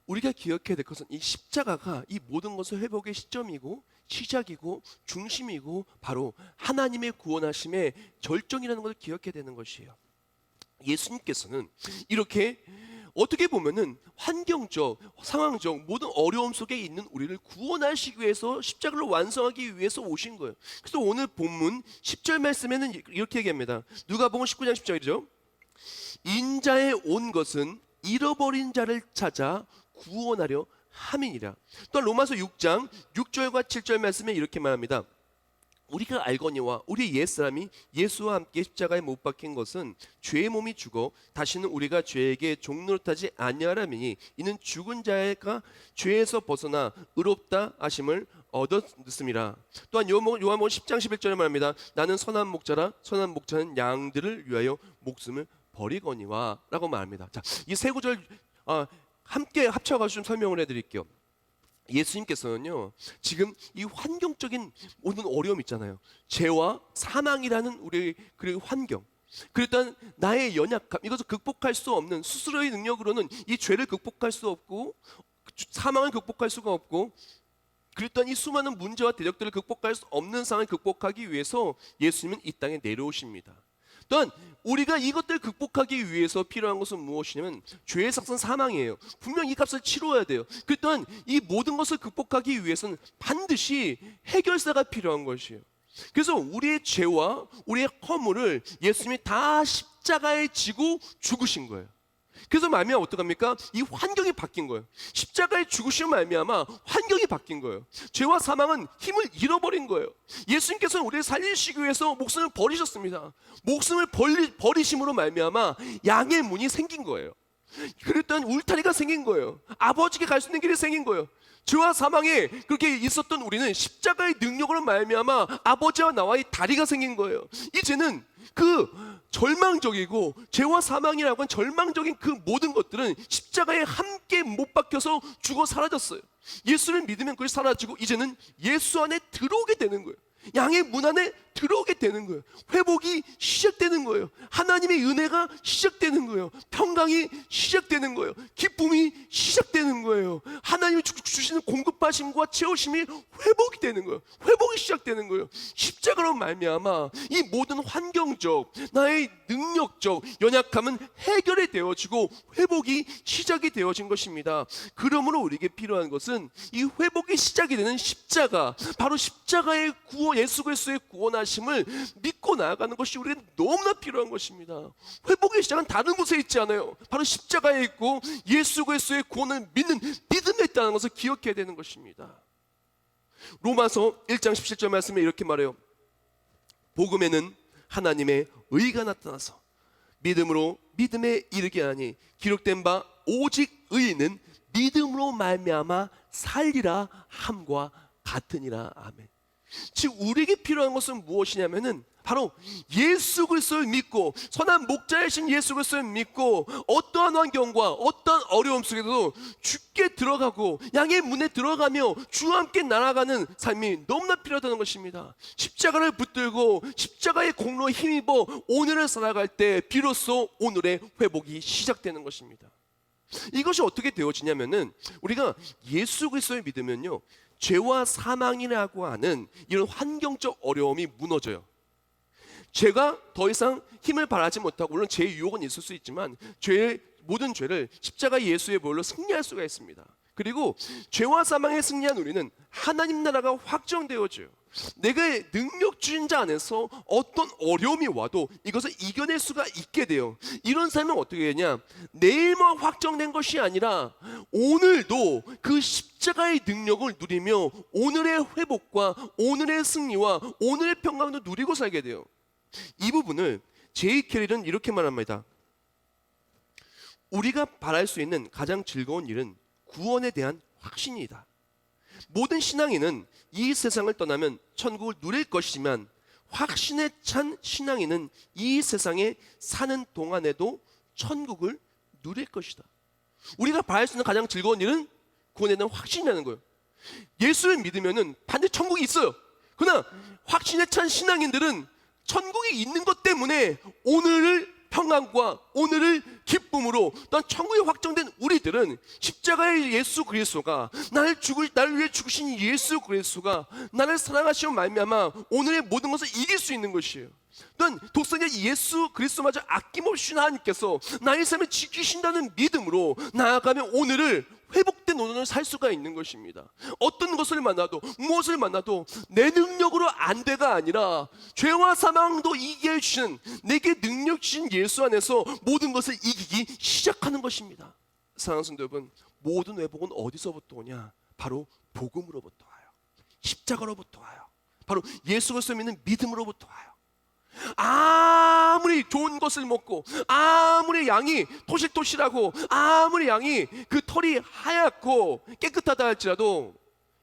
우리가 기억해야 될 것은 이 십자가가 이 모든 것을 회복의 시점이고 시작이고 중심이고 바로 하나님의 구원하심의 절정이라는 것을 기억해야 되는 것이에요. 예수님께서는 이렇게 어떻게 보면은 환경적, 상황적 모든 어려움 속에 있는 우리를 구원하시기 위해서 십자가를 완성하기 위해서 오신 거예요. 그래서 오늘 본문 10절 말씀에는 이렇게 얘기합니다. 누가복음 19장 10절이죠. 인자에 온 것은 잃어버린 자를 찾아 구원하려 함이니라. 또한 로마서 6장 6절과 7절 말씀에 이렇게 말합니다. 우리가 알거니와 우리 옛사람이 예수와 함께 십자가에 못 박힌 것은 죄의 몸이 죽어 다시는 우리가 죄에게 종노릇하지 아니하라미니 이는 죽은 자가 죄에서 벗어나 의롭다 하심을 얻었음이라. 또한 요한복음 10장 11절에 말합니다. 나는 선한 목자라 선한 목자는 양들을 위하여 목숨을 버리거니와 라고 말합니다. 자, 이 세 구절 함께 합쳐가지고 좀 설명을 해드릴게요. 예수님께서는요 지금 이 환경적인 모든 어려움 있잖아요. 죄와 사망이라는 우리 그 환경, 그랬던 나의 연약함, 이것을 극복할 수 없는 스스로의 능력으로는 이 죄를 극복할 수 없고 사망을 극복할 수가 없고 그랬던 이 수많은 문제와 대적들을 극복할 수 없는 상황을 극복하기 위해서 예수님은 이 땅에 내려오십니다. 또한 우리가 이것들을 극복하기 위해서 필요한 것은 무엇이냐면 죄의 삭은 사망이에요. 분명히 이 값을 치러야 돼요. 또한 이 모든 것을 극복하기 위해서는 반드시 해결사가 필요한 것이에요. 그래서 우리의 죄와 우리의 허물을 예수님이 다 십자가에 지고 죽으신 거예요. 그래서 말미암아 어떡합니까? 이 환경이 바뀐 거예요. 십자가에 죽으시면 말미암아 환경이 바뀐 거예요. 죄와 사망은 힘을 잃어버린 거예요. 예수님께서는 우리를 살리시기 위해서 목숨을 버리셨습니다. 목숨을 버리심으로 말미암아 양의 문이 생긴 거예요. 그랬던 울타리가 생긴 거예요. 아버지께 갈 수 있는 길이 생긴 거예요. 죄와 사망에 그렇게 있었던 우리는 십자가의 능력으로 말미암아 아버지와 나와의 다리가 생긴 거예요. 이제는 그 절망적이고 죄와 사망이라고 하는 절망적인 그 모든 것들은 십자가에 함께 못 박혀서 죽어 사라졌어요. 예수를 믿으면 그것이 사라지고 이제는 예수 안에 들어오게 되는 거예요. 양의 문 안에 들어오게 되는 거예요. 회복이 시작되는 거예요. 하나님의 은혜가 시작되는 거예요. 평강이 시작되는 거예요. 기쁨이 시작되는 거예요. 하나님이 주시는 공급하심과 채우심이 회복이 되는 거예요. 회복이 시작되는 거예요. 십자가로 말미암아 이 모든 환경적, 나의 능력적 연약함은 해결이 되어지고 회복이 시작이 되어진 것입니다. 그러므로 우리에게 필요한 것은 이 회복이 시작이 되는 십자가, 바로 십자가의 구원, 예수 그리스도의 구원하심을 믿고 나아가는 것이 우리에게 너무나 필요한 것입니다. 회복의 시작은 다른 곳에 있지 않아요. 바로 십자가에 있고 예수 그리스도의 구원을 믿는 믿음에 있다는 것을 기억해야 되는 것입니다. 로마서 1장 17절 말씀에 이렇게 말해요. 복음에는 하나님의 의가 나타나서 믿음으로 믿음에 이르게 하니 기록된 바 오직 의인은 믿음으로 말미암아 살리라 함과 같으니라. 아멘. 즉 우리에게 필요한 것은 무엇이냐면은 바로 예수 그리스도를 믿고 선한 목자이신 예수 그리스도를 믿고 어떠한 환경과 어떠한 어려움 속에도 주께 들어가고 양의 문에 들어가며 주와 함께 날아가는 삶이 너무나 필요하다는 것입니다. 십자가를 붙들고 십자가의 공로에 힘입어 오늘을 살아갈 때 비로소 오늘의 회복이 시작되는 것입니다. 이것이 어떻게 되어지냐면은 우리가 예수 그리스도를 믿으면요 죄와 사망이라고 하는 이런 환경적 어려움이 무너져요. 죄가 더 이상 힘을 발하지 못하고 물론 죄의 유혹은 있을 수 있지만 모든 죄를 십자가 예수의 보혈로 승리할 수가 있습니다. 그리고 죄와 사망에 승리한 우리는 하나님 나라가 확정되어져요. 내가 능력주인 자 안에서 어떤 어려움이 와도 이것을 이겨낼 수가 있게 돼요. 이런 삶은 어떻게 되냐? 내일만 확정된 것이 아니라 오늘도 그 십자가의 능력을 누리며 오늘의 회복과 오늘의 승리와 오늘의 평강도 누리고 살게 돼요. 이 부분을 제이 캐릴은 이렇게 말합니다. 우리가 바랄 수 있는 가장 즐거운 일은 구원에 대한 확신이다. 모든 신앙인은 이 세상을 떠나면 천국을 누릴 것이지만 확신에 찬 신앙인은 이 세상에 사는 동안에도 천국을 누릴 것이다. 우리가 바랄 수 있는 가장 즐거운 일은 구원에 대한 확신이라는 거예요. 예수를 믿으면 반드시 천국이 있어요. 그러나 확신에 찬 신앙인들은 천국이 있는 것 때문에 오늘을 평안과 오늘을 기쁨으로 또한 천국에 확정된 우리들은 십자가의 예수 그리스도가 나를 위해 죽으신 예수 그리스도가 나를 사랑하시며 말미암아 오늘의 모든 것을 이길 수 있는 것이에요. 또한 독생자 예수 그리스도마저 아낌없이 하나님께서 나의 삶을 지키신다는 믿음으로 나아가면 오늘을 회복된 오늘을 살 수가 있는 것입니다. 어떤 것을 만나도 무엇을 만나도 내 능력으로 안 돼가 아니라 죄와 사망도 이기게 해주시는 내게 능력 주신 예수 안에서 모든 것을 이기기 시작하는 것입니다. 사랑하는 성도 여러분, 모든 회복은 어디서부터 오냐? 바로 복음으로부터 와요. 십자가로부터 와요. 바로 예수 그리스도 믿는 믿음으로부터 와요. 아무리 좋은 것을 먹고 아무리 양이 토실토실하고 아무리 양이 그 털이 하얗고 깨끗하다 할지라도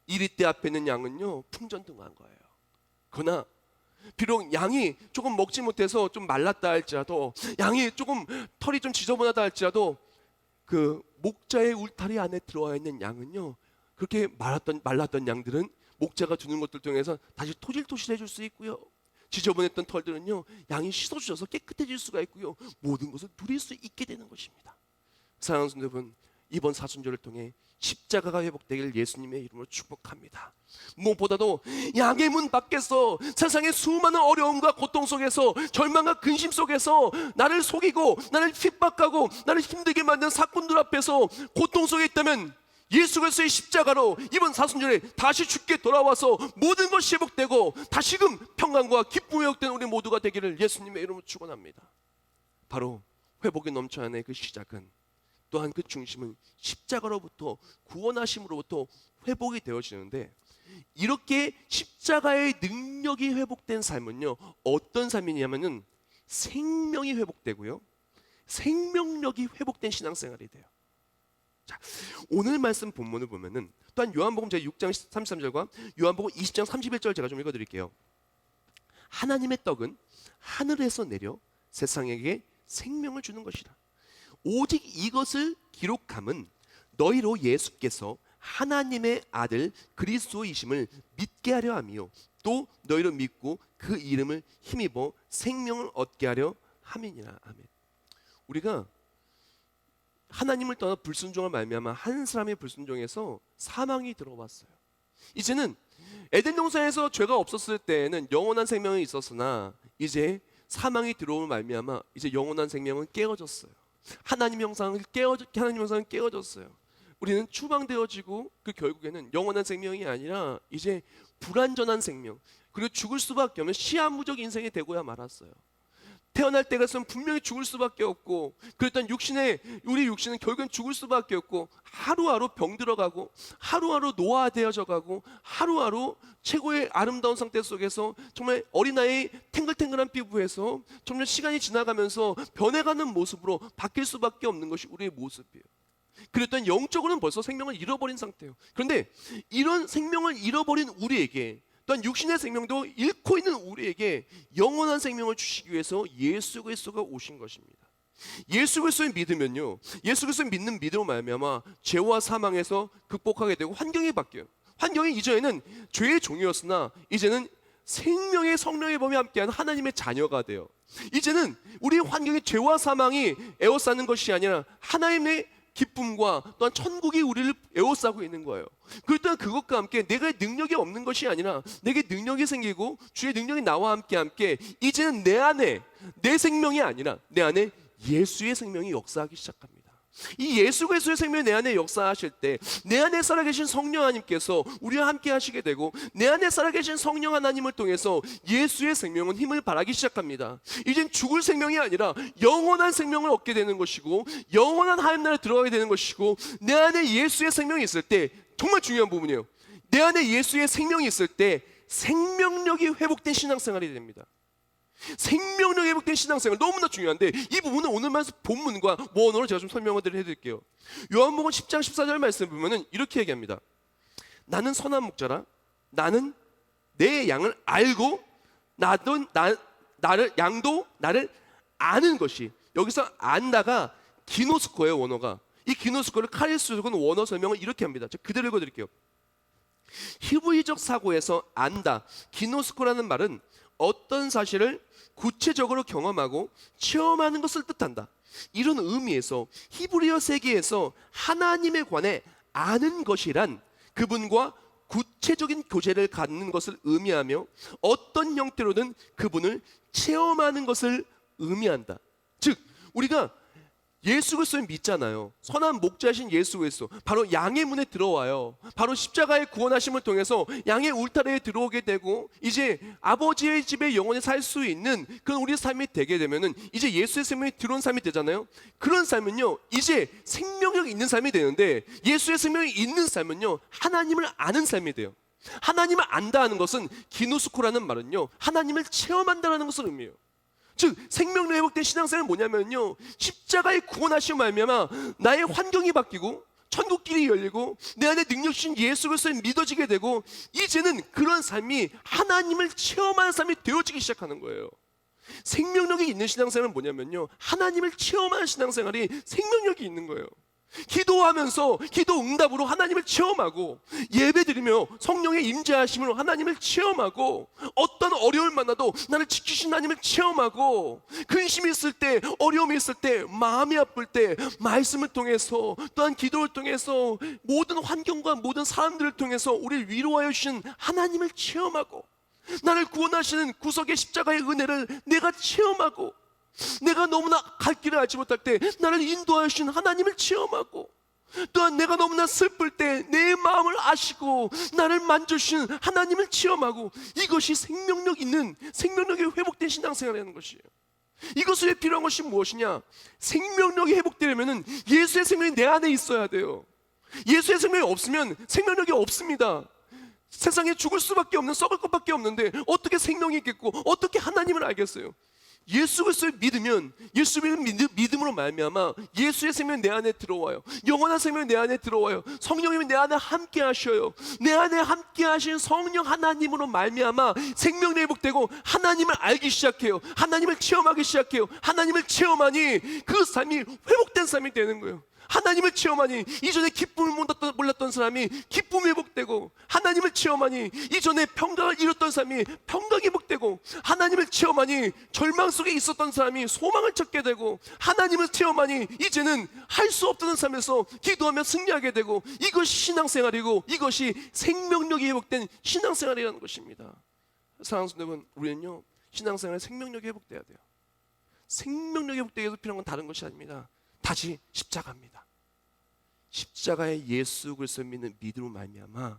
이리떼 앞에 있는 양은요 풍전등한 거예요. 그러나 비록 양이 조금 먹지 못해서 좀 말랐다 할지라도 양이 조금 털이 좀 지저분하다 할지라도 그 목자의 울타리 안에 들어와 있는 양은요 그렇게 말랐던 양들은 목자가 주는 것들 통해서 다시 토실토실해질 수 있고요, 지저분했던 털들은요 양이 씻어주셔서 깨끗해질 수가 있고요, 모든 것을 누릴 수 있게 되는 것입니다. 사랑하는 성도 여러분, 이번 사순절을 통해 십자가가 회복되길 예수님의 이름으로 축복합니다. 무엇보다도 양의 문 밖에서 세상의 수많은 어려움과 고통 속에서 절망과 근심 속에서 나를 속이고 나를 핍박하고 나를 힘들게 만든 사건들 앞에서 고통 속에 있다면 예수 그리스도의 십자가로 이번 사순절에 다시 주께 돌아와서 모든 것이 회복되고 다시금 평안과 기쁨이 회복된 우리 모두가 되기를 예수님의 이름으로 축원합니다. 바로 회복이 넘쳐나는 그 시작은 또한 그 중심은 십자가로부터 구원하심으로부터 회복이 되어지는데, 이렇게 십자가의 능력이 회복된 삶은요 어떤 삶이냐면은 생명이 회복되고요 생명력이 회복된 신앙생활이 돼요. 자, 오늘 말씀 본문을 보면은 또한 요한복음 제6장 33절과 요한복음 20장 31절 제가 좀 읽어드릴게요. 하나님의 떡은 하늘에서 내려 세상에게 생명을 주는 것이라. 오직 이것을 기록함은 너희로 예수께서 하나님의 아들 그리스도이심을 믿게 하려 함이요 또 너희로 믿고 그 이름을 힘입어 생명을 얻게 하려 함이니라. 아멘. 우리가 하나님을 떠나 불순종을 말미암아 한 사람의 불순종에서 사망이 들어왔어요. 이제는 에덴 동산에서 죄가 없었을 때에는 영원한 생명이 있었으나 이제 사망이 들어올 말미암아 이제 영원한 생명은 깨어졌어요. 하나님 형상은 깨어졌어요. 우리는 추방되어지고 그 결국에는 영원한 생명이 아니라 이제 불완전한 생명, 그리고 죽을 수밖에 없는 시한무적 인생이 되고야 말았어요. 태어날 때가 있으면 분명히 죽을 수밖에 없고, 그랬던 우리 육신은 결국엔 죽을 수밖에 없고, 하루하루 병들어가고 하루하루 노화되어져 가고 하루하루 최고의 아름다운 상태 속에서 정말 어린아이의 탱글탱글한 피부에서 점점 시간이 지나가면서 변해가는 모습으로 바뀔 수밖에 없는 것이 우리의 모습이에요. 그랬던 영적으로는 벌써 생명을 잃어버린 상태예요. 그런데 이런 생명을 잃어버린 우리에게, 또한 육신의 생명도 잃고 있는 우리에게 영원한 생명을 주시기 위해서 예수 그리스도가 오신 것입니다. 예수 그리스도를 믿으면요, 예수 그리스도를 믿는 믿음으로 말미암아 죄와 사망에서 극복하게 되고 환경이 바뀌어요. 환경이 이전에는 죄의 종이었으나 이제는 생명의 성령의 범위 함께한 하나님의 자녀가 돼요. 이제는 우리의 환경이 죄와 사망이 에워싸는 것이 아니라 하나님의 기쁨과 또한 천국이 우리를 에워싸고 있는 거예요. 그렇다면 그것과 함께 내가 능력이 없는 것이 아니라 내게 능력이 생기고 주의 능력이 나와 함께 이제는 내 안에 내 생명이 아니라 내 안에 예수의 생명이 역사하기 시작합니다. 이 예수 그리스도의 생명이 내 안에 역사하실 때 내 안에 살아계신 성령 하나님께서 우리와 함께 하시게 되고, 내 안에 살아계신 성령 하나님을 통해서 예수의 생명은 힘을 발하기 시작합니다. 이젠 죽을 생명이 아니라 영원한 생명을 얻게 되는 것이고 영원한 하나님 나라에 들어가게 되는 것이고, 내 안에 예수의 생명이 있을 때, 정말 중요한 부분이에요, 내 안에 예수의 생명이 있을 때 생명력이 회복된 신앙생활이 됩니다. 생명력이 회복된 신앙생활 너무나 중요한데, 이 부분은 오늘 말씀 본문과 원어로 제가 좀 설명을 해드릴게요. 요한복음 10장 14절 말씀 보면은 이렇게 얘기합니다. 나는 선한 목자라. 나는 내 양을 알고 양도 나를 아는 것이, 여기서 안다가 기노스코예요, 원어가. 이 기노스코를 카리스적은 원어 설명을 이렇게 합니다. 제가 그대로 읽어드릴게요. 히브리적 사고에서 안다, 기노스코라는 말은 어떤 사실을 구체적으로 경험하고 체험하는 것을 뜻한다. 이런 의미에서 히브리어 세계에서 하나님에 관해 아는 것이란 그분과 구체적인 교제를 갖는 것을 의미하며 어떤 형태로든 그분을 체험하는 것을 의미한다. 즉 우리가 예수 그리스도를 믿잖아요. 선한 목자이신 예수 그리스도, 바로 양의 문에 들어와요. 바로 십자가의 구원하심을 통해서 양의 울타리에 들어오게 되고 이제 아버지의 집에 영원히 살 수 있는 그런 우리의 삶이 되게 되면은 이제 예수의 생명이 들어온 삶이 되잖아요. 그런 삶은요 이제 생명력이 있는 삶이 되는데, 예수의 생명이 있는 삶은요 하나님을 아는 삶이 돼요. 하나님을 안다는 것은 기노스코라는 말은요 하나님을 체험한다는 것을 의미해요. 즉 생명력 회복된 신앙생활은 뭐냐면요, 십자가의 구원하심을 말미암아 나의 환경이 바뀌고 천국길이 열리고 내 안에 능력이신 예수 그리스도를 믿어지게 되고 이제는 그런 삶이 하나님을 체험하는 삶이 되어지기 시작하는 거예요. 생명력이 있는 신앙생활은 뭐냐면요, 하나님을 체험하는 신앙생활이 생명력이 있는 거예요. 기도하면서 기도 응답으로 하나님을 체험하고, 예배드리며 성령의 임재하심으로 하나님을 체험하고, 어떤 어려움을 만나도 나를 지키신 하나님을 체험하고, 근심이 있을 때, 어려움이 있을 때, 마음이 아플 때 말씀을 통해서, 또한 기도를 통해서, 모든 환경과 모든 사람들을 통해서 우리를 위로하여 주신 하나님을 체험하고, 나를 구원하시는 구속의 십자가의 은혜를 내가 체험하고, 내가 너무나 갈 길을 알지 못할 때 나를 인도하여 주신 하나님을 체험하고, 또한 내가 너무나 슬플 때 내 마음을 아시고 나를 만져주신 하나님을 체험하고, 이것이 생명력 있는, 생명력이 회복된 신앙생활이라는 것이에요. 이것을 위해 필요한 것이 무엇이냐? 생명력이 회복되려면 예수의 생명이 내 안에 있어야 돼요. 예수의 생명이 없으면 생명력이 없습니다. 세상에 죽을 수밖에 없는, 썩을 것밖에 없는데 어떻게 생명이 있겠고 어떻게 하나님을 알겠어요? 예수 그리스도를 믿으면, 예수를 믿음으로 말미암아 예수의 생명이 내 안에 들어와요. 영원한 생명이 내 안에 들어와요. 성령님이 내 안에 함께 하셔요. 내 안에 함께 하신 성령 하나님으로 말미암아 생명이 회복되고 하나님을 알기 시작해요. 하나님을 체험하기 시작해요. 하나님을 체험하니 그 삶이 회복된 삶이 되는 거예요. 하나님을 체험하니 이전에 기쁨을 몰랐던 사람이 기쁨이 회복되고, 하나님을 체험하니 이전에 평강을 잃었던 사람이 평강이 회복되고, 하나님을 체험하니 절망 속에 있었던 사람이 소망을 찾게 되고, 하나님을 체험하니 이제는 할 수 없던 삶에서 기도하며 승리하게 되고, 이것이 신앙생활이고 이것이 생명력이 회복된 신앙생활이라는 것입니다. 사랑하는 여러분, 우리는요 신앙생활에 생명력이 회복돼야 돼요. 생명력이 회복되기 위해서 필요한 건 다른 것이 아닙니다. 다시 십자가입니다. 십자가의 예수 그리스도를 믿는 믿음으로 말미암아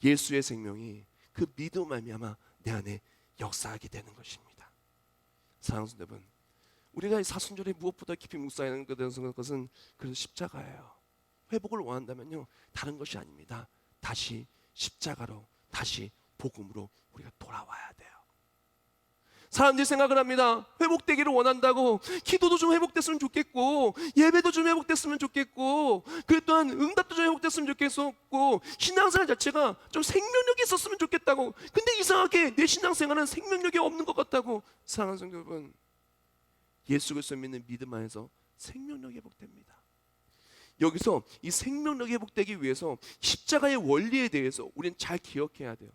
예수의 생명이 그 믿음으로 말미암아 내 안에 역사하게 되는 것입니다. 사랑하는 여러분, 우리가 이 사순절에 무엇보다 깊이 묵상하는 것은 그래서 십자가예요. 회복을 원한다면요 다른 것이 아닙니다. 다시 십자가로, 다시 복음으로 우리가 돌아와야 돼요. 사람들이 생각을 합니다. 회복되기를 원한다고 기도도 좀 회복됐으면 좋겠고, 예배도 좀 회복됐으면 좋겠고, 그 또한 응답도 좀 회복됐으면 좋겠고, 신앙생활 자체가 좀 생명력이 있었으면 좋겠다고. 근데 이상하게 내 신앙생활은 생명력이 없는 것 같다고. 사랑하는 성도 여러분, 예수 그리스도 믿는 믿음 안에서 생명력이 회복됩니다. 여기서 이 생명력이 회복되기 위해서 십자가의 원리에 대해서 우리는 잘 기억해야 돼요.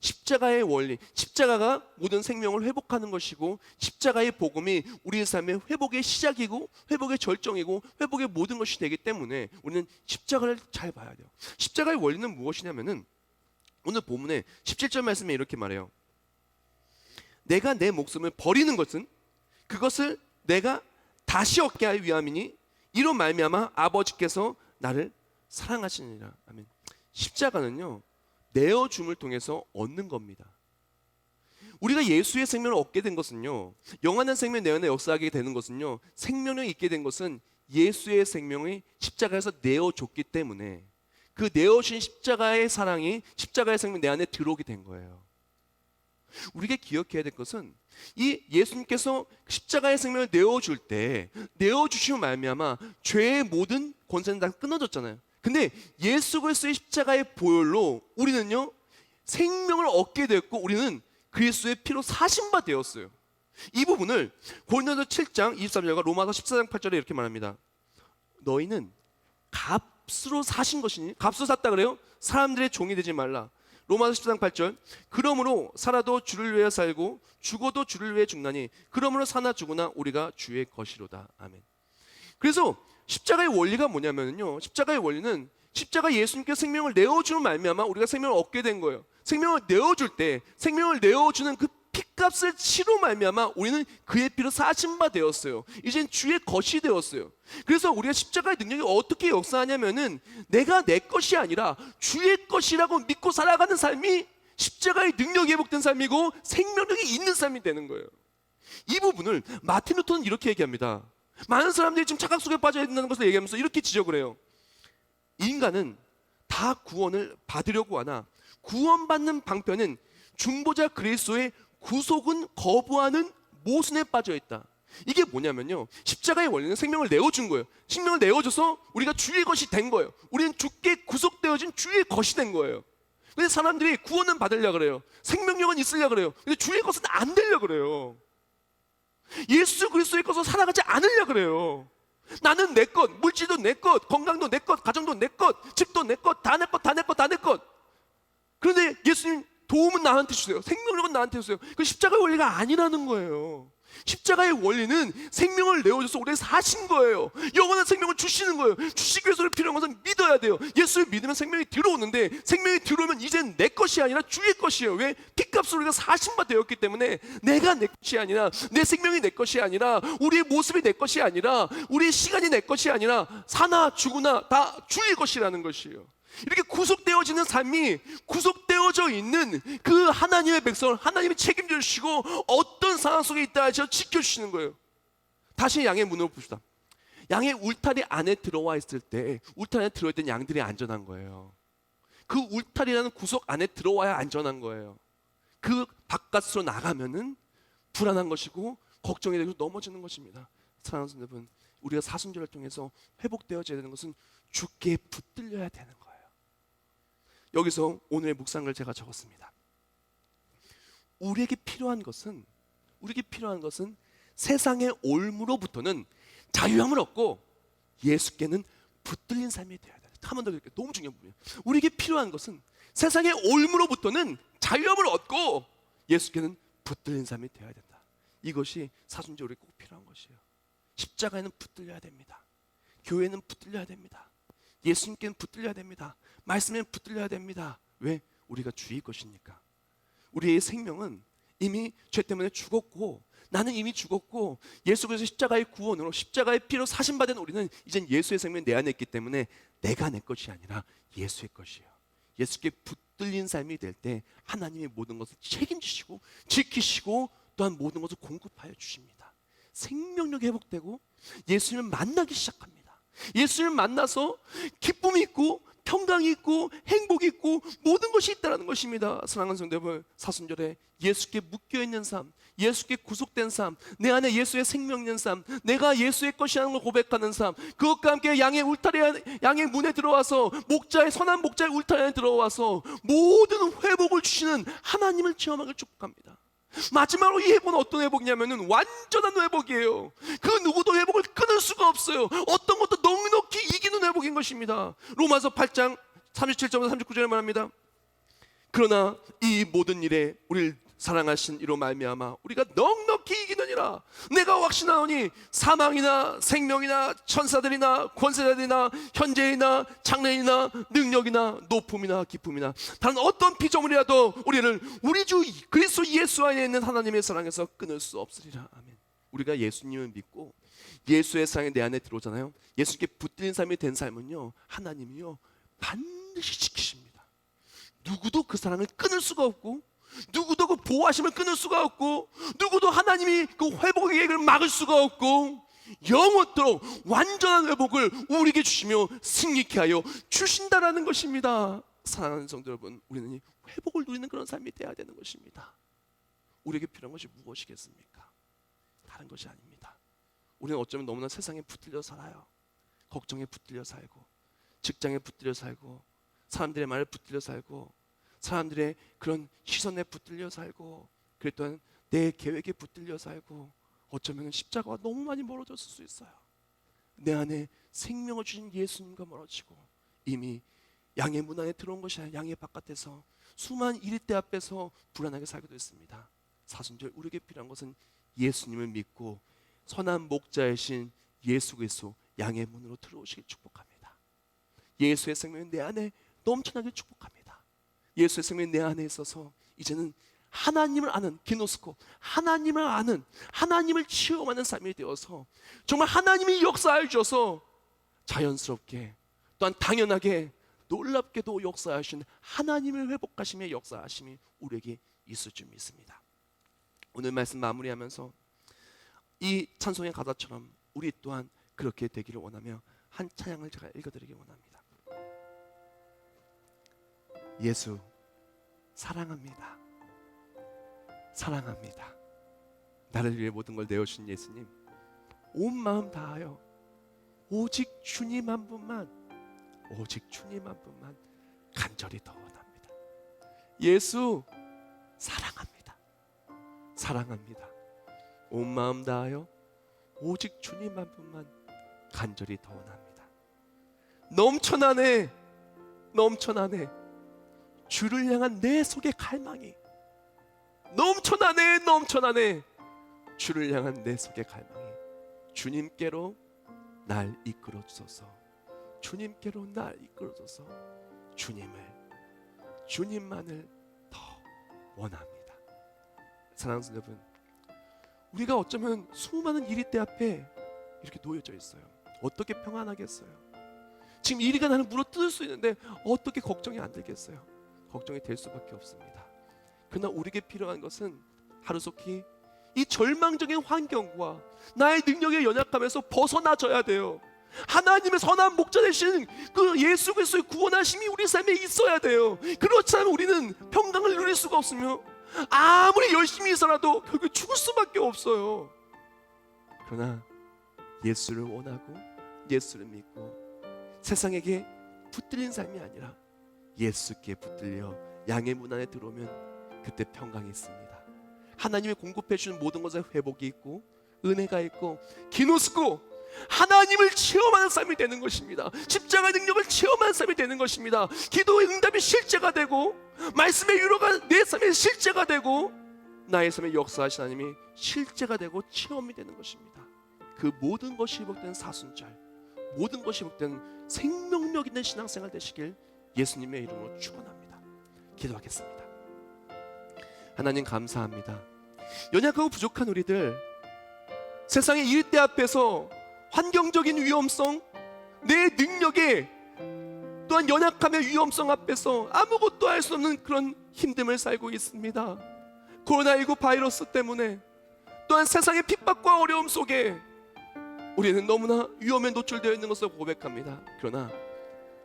십자가의 원리, 십자가가 모든 생명을 회복하는 것이고, 십자가의 복음이 우리의 삶의 회복의 시작이고 회복의 절정이고 회복의 모든 것이 되기 때문에 우리는 십자가를 잘 봐야 돼요. 십자가의 원리는 무엇이냐면은 오늘 본문에 17절 말씀에 이렇게 말해요. 내가 내 목숨을 버리는 것은 그것을 내가 다시 얻게 하기 위함이니 이로 말미암아 아버지께서 나를 사랑하시느니라. 아멘. 십자가는요 내어줌을 통해서 얻는 겁니다. 우리가 예수의 생명을 얻게 된 것은요, 영원한 생명 내 안에 역사하게 되는 것은요, 생명력이 있게 된 것은 예수의 생명이 십자가에서 내어줬기 때문에, 그 내어주신 십자가의 사랑이 십자가의 생명 내 안에 들어오게 된 거예요. 우리가 기억해야 될 것은 이 예수님께서 십자가의 생명을 내어줄 때, 내어주시면 말미암아 죄의 모든 권세는 다 끊어졌잖아요. 근데 예수 그리스도의 십자가의 보혈로 우리는요 생명을 얻게 됐고, 우리는 그리스도의 피로 사신 바 되었어요. 이 부분을 고린도서 7장 23절과 로마서 14장 8절에 이렇게 말합니다. 너희는 값으로 사신 것이니, 값으로 샀다 그래요? 사람들의 종이 되지 말라. 로마서 10장 8절. 그러므로 살아도 주를 위하여 살고 죽어도 주를 위해 죽나니 그러므로 사나 죽으나 우리가 주의 것이로다. 아멘. 그래서 십자가의 원리가 뭐냐면요, 십자가의 원리는 십자가 예수님께서 생명을 내어주는 말미암아 우리가 생명을 얻게 된 거예요. 생명을 내어줄 때, 생명을 내어주는 그 피값을 치로 말미암아 우리는 그의 피로 사신 바 되었어요. 이젠 주의 것이 되었어요. 그래서 우리가 십자가의 능력이 어떻게 역사하냐면은 내가 내 것이 아니라 주의 것이라고 믿고 살아가는 삶이 십자가의 능력이 회복된 삶이고 생명력이 있는 삶이 되는 거예요. 이 부분을 마틴 루터는 이렇게 얘기합니다. 많은 사람들이 지금 착각 속에 빠져 있다는 것을 얘기하면서 이렇게 지적을 해요. 인간은 다 구원을 받으려고 하나 구원받는 방편은 중보자 그리스도의 구속은 거부하는 모순에 빠져 있다. 이게 뭐냐면요, 십자가의 원리는 생명을 내어준 거예요. 생명을 내어줘서 우리가 주의 것이 된 거예요. 우리는 주께 구속되어진 주의 것이 된 거예요. 근데 사람들이 구원은 받으려고 그래요. 생명력은 있으려고 그래요. 근데 주의 것은 안 되려고 그래요. 예수 그리스도의 것으로 살아가지 않으려고 그래요. 나는 내 것, 물질도 내 것, 건강도 내 것, 가정도 내 것, 집도 내 것, 다 내 것, 다 내 것, 다 내 것. 그런데 예수님 도움은 나한테 주세요. 생명력은 나한테 주세요. 그 십자가의 원리가 아니라는 거예요. 십자가의 원리는 생명을 내어줘서 우리에게 사신 거예요. 영원한 생명을 주시는 거예요. 주시기 위해서 필요한 것은 믿어야 돼요. 예수를 믿으면 생명이 들어오는데, 생명이 들어오면 이젠 내 것이 아니라 주의 것이에요. 왜? 피값으로 우리가 사신 바 되었기 때문에 내가 내 것이 아니라, 내 생명이 내 것이 아니라, 우리의 모습이 내 것이 아니라, 우리의 시간이 내 것이 아니라 사나 죽으나 다 주의 것이라는 것이에요. 이렇게 구속되어지는 삶이, 구속되어져 있는 그 하나님의 백성을 하나님이 책임져 주시고 어떤 상황 속에 있다 하셔서 지켜주시는 거예요. 다시 양의 문으로 봅시다. 양의 울타리 안에 들어와 있을 때, 울타리 안에 들어있던 양들이 안전한 거예요. 그 울타리라는 구속 안에 들어와야 안전한 거예요. 그 바깥으로 나가면은 불안한 것이고 걱정이 되고 넘어지는 것입니다. 사랑하는 여러분, 우리가 사순절을 통해서 회복되어져야 되는 것은 주께 붙들려야 되는 거예요. 여기서 오늘의 묵상을 제가 적었습니다. 우리에게 필요한 것은 세상의 올무로부터는 자유함을 얻고 예수께는 붙들린 삶이 되어야 돼요. 한 번 더 드릴게요. 너무 중요한 부분이에요. 우리에게 필요한 것은 세상의 올무로부터는 자유함을 얻고 예수께는 붙들린 삶이 되어야 된다. 이것이 사순절 우리에게 꼭 필요한 것이에요. 십자가에는 붙들려야 됩니다. 교회는 붙들려야 됩니다. 예수님께는 붙들려야 됩니다. 말씀에는 붙들려야 됩니다. 왜? 우리가 주의 것이니까. 우리의 생명은 이미 죄 때문에 죽었고, 나는 이미 죽었고, 예수 그리스도 십자가의 구원으로, 십자가의 피로 사신받은 우리는 이젠 예수의 생명이 내 안에 있기 때문에 내가 내 것이 아니라 예수의 것이에요. 예수께 붙들린 삶이 될 때 하나님의 모든 것을 책임지시고 지키시고 또한 모든 것을 공급하여 주십니다. 생명력이 회복되고 예수님을 만나기 시작합니다. 예수님을 만나서 기쁨이 있고 평강이 있고 행복이 있고 모든 것이 있다는 것입니다. 사랑하는 성도 여러분, 사순절에 예수께 묶여있는 삶, 예수께 구속된 삶, 내 안에 예수의 생명 있는 삶, 내가 예수의 것이라는 걸 고백하는 삶, 그것과 함께 양의 울타리, 양의 문에 들어와서 목자의, 선한 목자의 울타리 안에 들어와서 모든 회복을 주시는 하나님을 체험하길 축복합니다. 마지막으로 이 회복은 어떤 회복이냐면 완전한 회복이에요. 그 누구도 회복을 끊을 수가 없어요. 어떤 것도 넉넉히 이기는 회복인 것입니다. 로마서 8장 37절에서 39절에 말합니다. 그러나 이 모든 일에 우리를 사랑하신 이로 말미암아 우리가 넉넉히 이기느니라. 내가 확신하오니 사망이나 생명이나 천사들이나 권세자들이나 현재이나 장래이나 능력이나 높음이나 기쁨이나 다른 어떤 피조물이라도 우리를 우리 주 그리스도 예수 안에 있는 하나님의 사랑에서 끊을 수 없으리라. 아멘. 우리가 예수님을 믿고 예수의 사랑이 내 안에 들어오잖아요. 예수께 붙들린 삶이 된 삶은요, 하나님이요 반드시 지키십니다. 누구도 그 사랑을 끊을 수가 없고, 누구도 그 보호하심을 끊을 수가 없고, 누구도 하나님이 그 회복의 계획을 막을 수가 없고, 영원토록 완전한 회복을 우리에게 주시며 승리케 하여 주신다라는 것입니다. 사랑하는 성도 여러분, 우리는 회복을 누리는 그런 삶이 되어야 되는 것입니다. 우리에게 필요한 것이 무엇이겠습니까? 다른 것이 아닙니다. 우리는 어쩌면 너무나 세상에 붙들려 살아요. 걱정에 붙들려 살고, 직장에 붙들려 살고, 사람들의 말에 붙들려 살고, 사람들의 그런 시선에 붙들려 살고, 그랬던 내 계획에 붙들려 살고, 어쩌면 십자가와 너무 많이 멀어졌을 수 있어요. 내 안에 생명을 주신 예수님과 멀어지고, 이미 양의 문 안에 들어온 것이 아니라 양의 바깥에서 수많은 일대 앞에서 불안하게 살게 됐습니다. 사순절 우리에게 필요한 것은 예수님을 믿고 선한 목자이신 예수 그리스도 양의 문으로 들어오시길 축복합니다. 예수의 생명이 내 안에 넘쳐나길 축복합니다. 예수의 생명이 내 안에 있어서 이제는 하나님을 아는 기노스코, 하나님을 아는, 하나님을 체험하는 삶이 되어서 정말 하나님이 역사해 주셔서 자연스럽게 또한 당연하게 놀랍게도 역사하신 하나님을 회복하심의 역사하심이 우리에게 있을 줄 믿습니다. 오늘 말씀 마무리하면서 이 찬송의 가사처럼 우리 또한 그렇게 되기를 원하며 한 찬양을 제가 읽어드리기 원합니다. 예수 사랑합니다. 사랑합니다. 나를 위해 모든 걸 내어주신 예수님, 온 마음 다하여 오직 주님 한 분만, 오직 주님 한 분만 간절히 더 원합니다. 예수 사랑합니다. 사랑합니다. 온 마음 다하여 오직 주님 한 분만 간절히 더 원합니다. 넘쳐나네, 넘쳐나네. 주를 향한 내 속의 갈망이 넘쳐나네, 넘쳐나네. 주를 향한 내 속의 갈망이 주님께로 날 이끌어 주소서. 주님께로 날 이끌어 주소서. 주님만을 더 원합니다. 사랑하는 여러분, 우리가 어쩌면 수많은 일이대 앞에 이렇게 놓여져 있어요. 어떻게 평안하겠어요? 지금 일이가 나를 물어뜯을 수 있는데 어떻게 걱정이 안 되겠어요? 걱정이 될 수밖에 없습니다. 그러나 우리에게 필요한 것은 하루속히 이 절망적인 환경과 나의 능력의 연약함에서 벗어나져야 돼요. 하나님의 선한 목자 되신 그 예수 그리스도의 구원하심이 우리 삶에 있어야 돼요. 그렇지 않으면 우리는 평강을 누릴 수가 없으며 아무리 열심히 살아도 결국 죽을 수밖에 없어요. 그러나 예수를 원하고 예수를 믿고 세상에게 붙들린 삶이 아니라 예수께 붙들려 양의 문 안에 들어오면 그때 평강이 있습니다. 하나님이 공급해 주는 모든 것에 회복이 있고 은혜가 있고 기노스코, 하나님을 체험하는 삶이 되는 것입니다. 십자가 능력을 체험하는 삶이 되는 것입니다. 기도의 응답이 실제가 되고 말씀의 위로가 내 삶의 실제가 되고 나의 삶의 역사하신 하나님이 실제가 되고 체험이 되는 것입니다. 그 모든 것이 회복된 사순절, 모든 것이 회복된 생명력 있는 신앙생활 되시길 예수님의 이름으로 축원합니다. 기도하겠습니다. 하나님 감사합니다. 연약하고 부족한 우리들, 세상의 일대 앞에서 환경적인 위험성, 내 능력에 또한 연약함의 위험성 앞에서 아무것도 할 수 없는 그런 힘듦을 살고 있습니다. 코로나19 바이러스 때문에 또한 세상의 핍박과 어려움 속에 우리는 너무나 위험에 노출되어 있는 것을 고백합니다. 그러나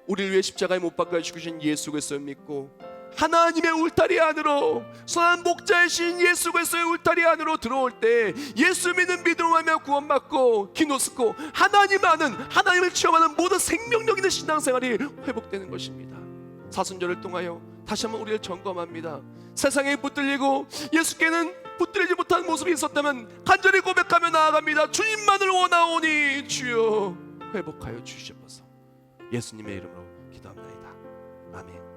우리를 위해 십자가에 못 박혀 죽으신 예수 그리스도를 믿고 하나님의 울타리 안으로, 선한 목자이신 예수 그리스도의 울타리 안으로 들어올 때 예수 믿는 믿음으로 하며 구원받고 기노스코, 하나님 아는, 하나님을 체험하는 모든 생명력 있는 신앙생활이 회복되는 것입니다. 사순절을 통하여 다시 한번 우리를 점검합니다. 세상에 붙들리고 예수께는 붙들리지 못한 모습이 있었다면 간절히 고백하며 나아갑니다. 주님만을 원하오니 주여 회복하여 주시옵소서. 예수님의 이름으로 기도합니다. 아멘.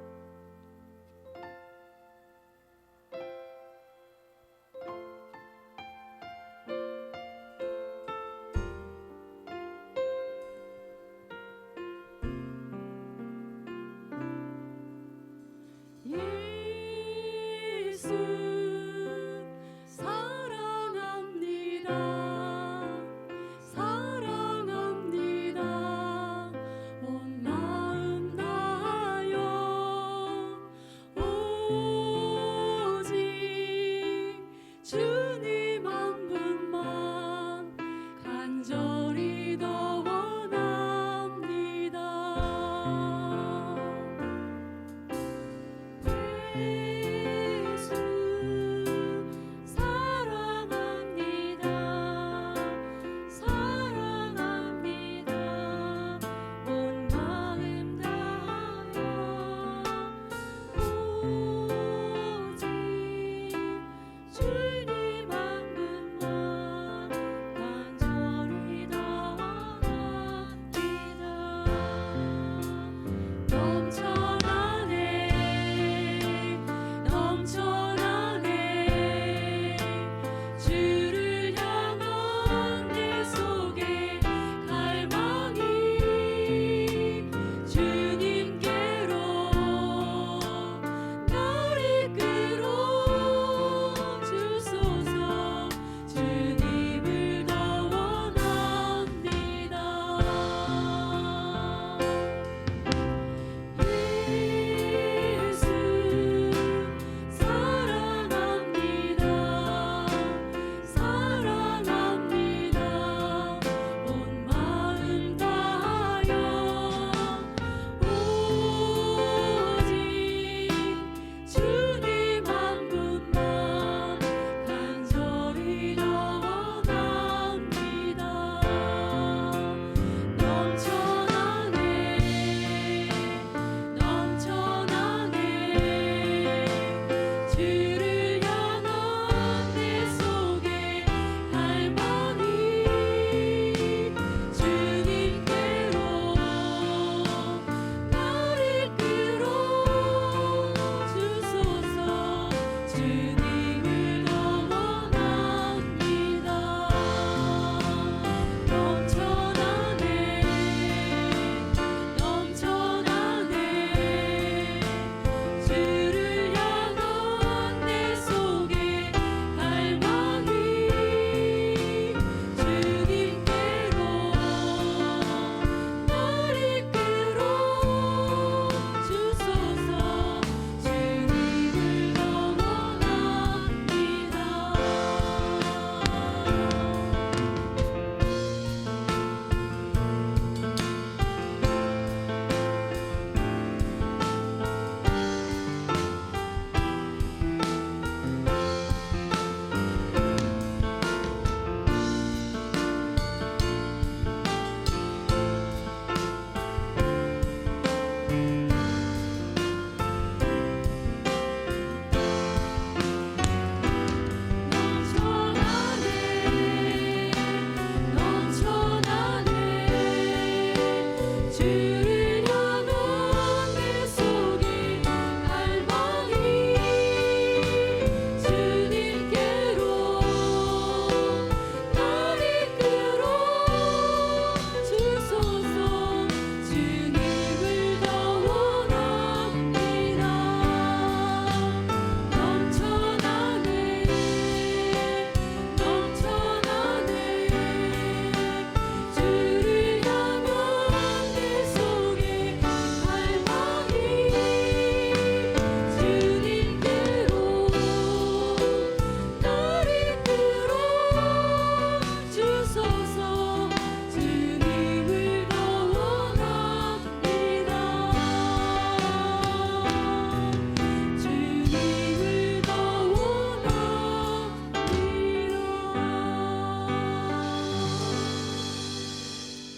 예수 사랑합니다. 사랑합니다. 온 마음 다하여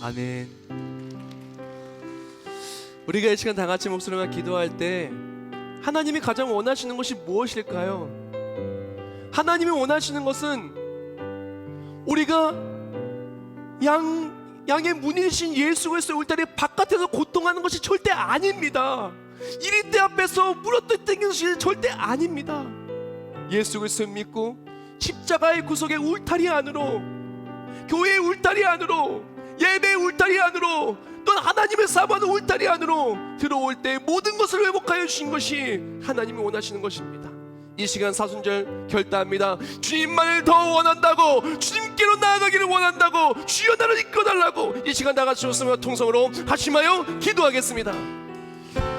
아멘. 우리가 이 시간 다 같이 목소리만 기도할 때 하나님이 가장 원하시는 것이 무엇일까요? 하나님이 원하시는 것은 우리가 양의 문이신 예수 그리스도의 울타리 바깥에서 고통하는 것이 절대 아닙니다. 이리대 앞에서 물어뜯기는 것이 절대 아닙니다. 예수 그리스도를 믿고 십자가의 구속의 울타리 안으로, 교회의 울타리 안으로, 예배의 울타리 안으로, 또는 하나님의 사모하는 울타리 안으로 들어올 때 모든 것을 회복하여 주신 것이 하나님이 원하시는 것입니다. 이 시간 사순절 결단합니다. 주님만을 더 원한다고, 주님께로 나아가기를 원한다고, 주여 나를 이끌어달라고 이 시간 다 같이 좋습니다. 통성으로 하심하여 기도하겠습니다.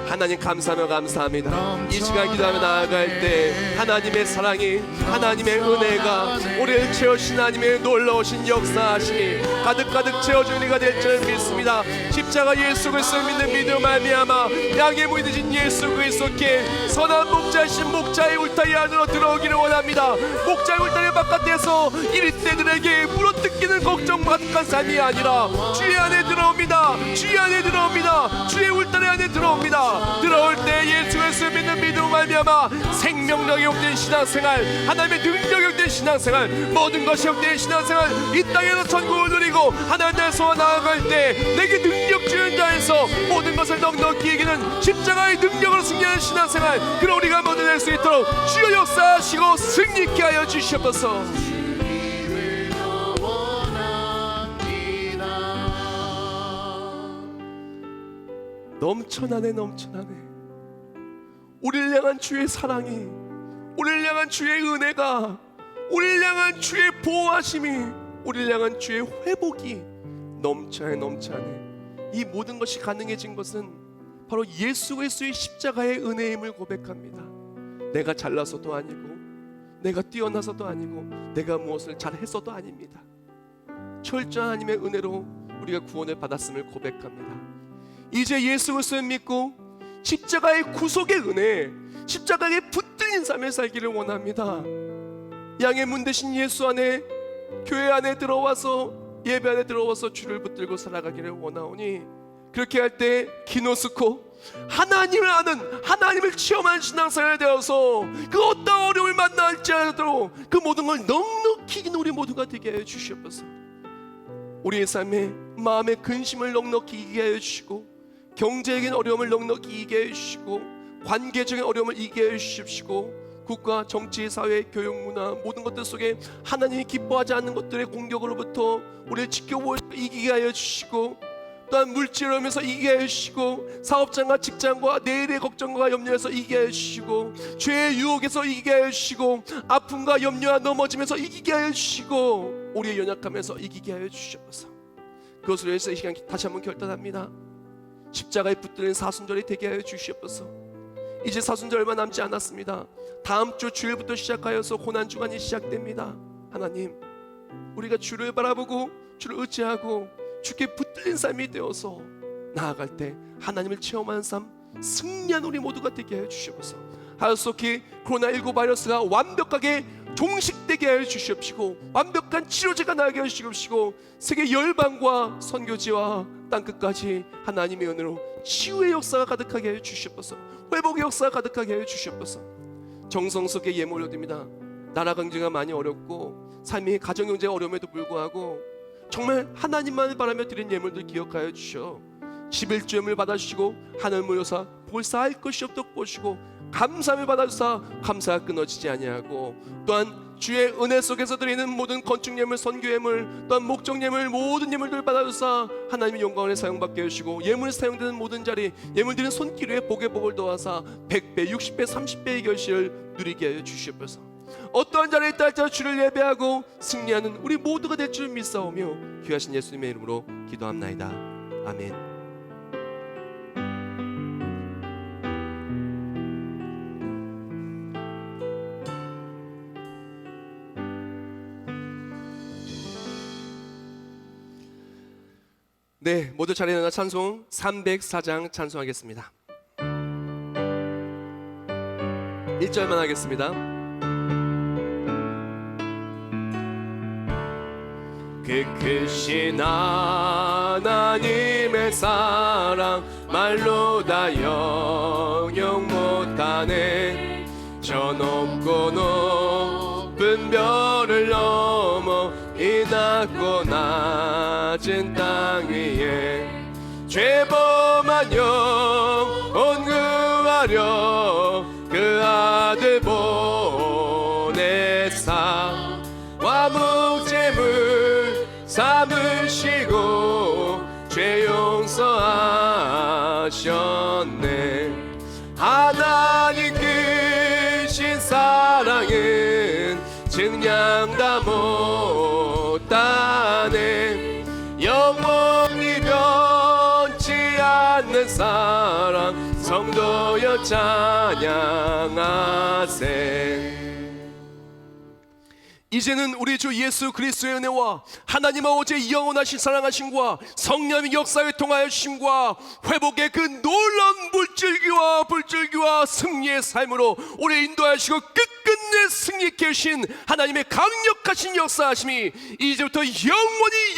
하나님 감사하며 감사합니다. 이 시간 기도하며 나아갈 때 하나님의 사랑이, 하나님의 은혜가 우리를 채우신 하나님의 놀라우신 역사하심이 가득가득 채워주는 이가 될 줄 믿습니다. 십자가 예수 그리스도를 믿는 믿음 말미암아 양의 문이 되신 예수 그리스도께 선한 목자이신 목자의 울타리 안으로 들어오기를 원합니다. 목자의 울타리 바깥에서 이리떼들에게 물어뜯기는 걱정 가득한 삶이 아니라 주의 안에 들어옵니다. 주의 안에 들어옵니다. 주의 울타리 안에 들어옵니다. 들어올 때 예수 그리스도를 믿는 믿음 말미암아 생명력이 없는 신앙생활, 하나님의 능력이 없는 신앙생활, 모든 것이 없는 신앙생활, 이 땅에서 천국을 누리고 하나님 나라 소원 나아갈 때 내게 능력 주는 자에서 모든 것을 넉넉히 이기는 십자가의 능력으로 승리하는 신앙생활, 그런 우리가 모두 될 수 있도록 주여 역사하시고 승리케 하여 주시옵소서. 넘쳐나네 넘쳐나네. 우리를 향한 주의 사랑이, 우리를 향한 주의 은혜가, 우리를 향한 주의 보호하심이, 우리를 향한 주의 회복이 넘쳐나네 넘쳐나네. 이 모든 것이 가능해진 것은 바로 예수 그리스도의 십자가의 은혜임을 고백합니다. 내가 잘나서도 아니고, 내가 뛰어나서도 아니고, 내가 무엇을 잘해서도 아닙니다. 철저한 하나님의 은혜로 우리가 구원을 받았음을 고백합니다. 이제 예수 그리스도를 믿고 십자가의 구속의 은혜, 십자가에 붙들린 삶을 살기를 원합니다. 양의 문 대신 예수 안에, 교회 안에 들어와서, 예배 안에 들어와서 주를 붙들고 살아가기를 원하오니, 그렇게 할 때 기노스코 하나님을 아는, 하나님을 체험하는 신앙생활이 되어서 그 어떤 어려움을 만날지라도 그 모든 걸 넉넉히 이기는 우리 모두가 되게 하여 주시옵소서. 우리의 삶에 마음의 근심을 넉넉히 이기게 하여 주시고, 경제적인 어려움을 넉넉히 이기게 해 주시고, 관계적인 어려움을 이기게 해 주십시고, 국가, 정치, 사회, 교육, 문화 모든 것들 속에 하나님이 기뻐하지 않는 것들의 공격으로부터 우리를 지켜보고 이기게 하여 주시고, 또한 물질을 하면서 이기게 하여 주시고, 사업장과 직장과 내일의 걱정과 염려에서 이기게 하여 주시고, 죄의 유혹에서 이기게 하여 주시고, 아픔과 염려와 넘어지면서 이기게 하여 주시고, 우리의 연약함에서 이기게 하여 주시옵소서. 그것을 위해서 이 시간 다시 한번 결단합니다. 십자가에 붙들린 사순절이 되게 하여 주시옵소서. 이제 사순절 얼마 남지 않았습니다. 다음 주 주일부터 시작하여서 고난주간이 시작됩니다. 하나님, 우리가 주를 바라보고 주를 의지하고 주께 붙들린 삶이 되어서 나아갈 때 하나님을 체험하는 삶, 승리한 우리 모두가 되게 하여 주시옵소서. 하루속히 코로나19 바이러스가 완벽하게 종식되게 하여 주시옵시고, 완벽한 치료제가 나게 하여 주시옵시고, 세계 열방과 선교지와 땅끝까지 하나님의 은혜로 치유의 역사가 가득하게 하여 주시옵소서. 회복의 역사가 가득하게 하여 주시옵소서. 정성 속에 예몰려듭니다. 나라 경제가 많이 어렵고 삶이 가정 경제가 어려움에도 불구하고 정말 하나님만을 바라며 드린 예물들 기억하여 주시오. 11조임을 받아주시고 하늘물 여사 볼 쌓을 것이 없도록 보시고, 감사함을 받아주사 감사가 끊어지지 아니하고, 또한 주의 은혜 속에서 드리는 모든 건축 예물, 선교 예물, 또한 목적 예물, 모든 예물들 받아주사 하나님의 영광을 사용받게 해주시고, 예물 사용되는 모든 자리, 예물 드리는 손길 위에 복의 복을 더하사 100배, 60배, 30배의 결실을 누리게 하여 주시옵소서. 어떠한 자리에 있다 할지라도 주를 예배하고 승리하는 우리 모두가 될 줄 믿사오며 귀하신 예수님의 이름으로 기도합나이다. 아멘. 네, 모두 자리에 일어나 찬송 304장 찬송하겠습니다. 1절만 하겠습니다. 그 크신 하나님의 사랑 말로 다 영영 못하네. 저 높고 높은 별을 넘어 이 낮고 낮은 땅 위에 죄범한 영혼 구하려 그 아들 보내사 와묵제물 삼으시고 죄 용서하셨네. 하나님 크신 사랑은 증량 다 못하네. 영원히 변치 않는 사랑 성도여 찬양하세. 이제는 우리 주 예수 그리스도의 은혜와 하나님 아버지의 영원하신 사랑하심과 성령의 역사에 통하여 주심과 회복의 그 놀라운 물줄기와 승리의 삶으로 우리 인도하시고 끝끝내 승리케 하신 하나님의 강력하신 역사하심이 이제부터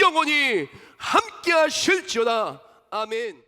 영원히 함께 하실지어다. 아멘.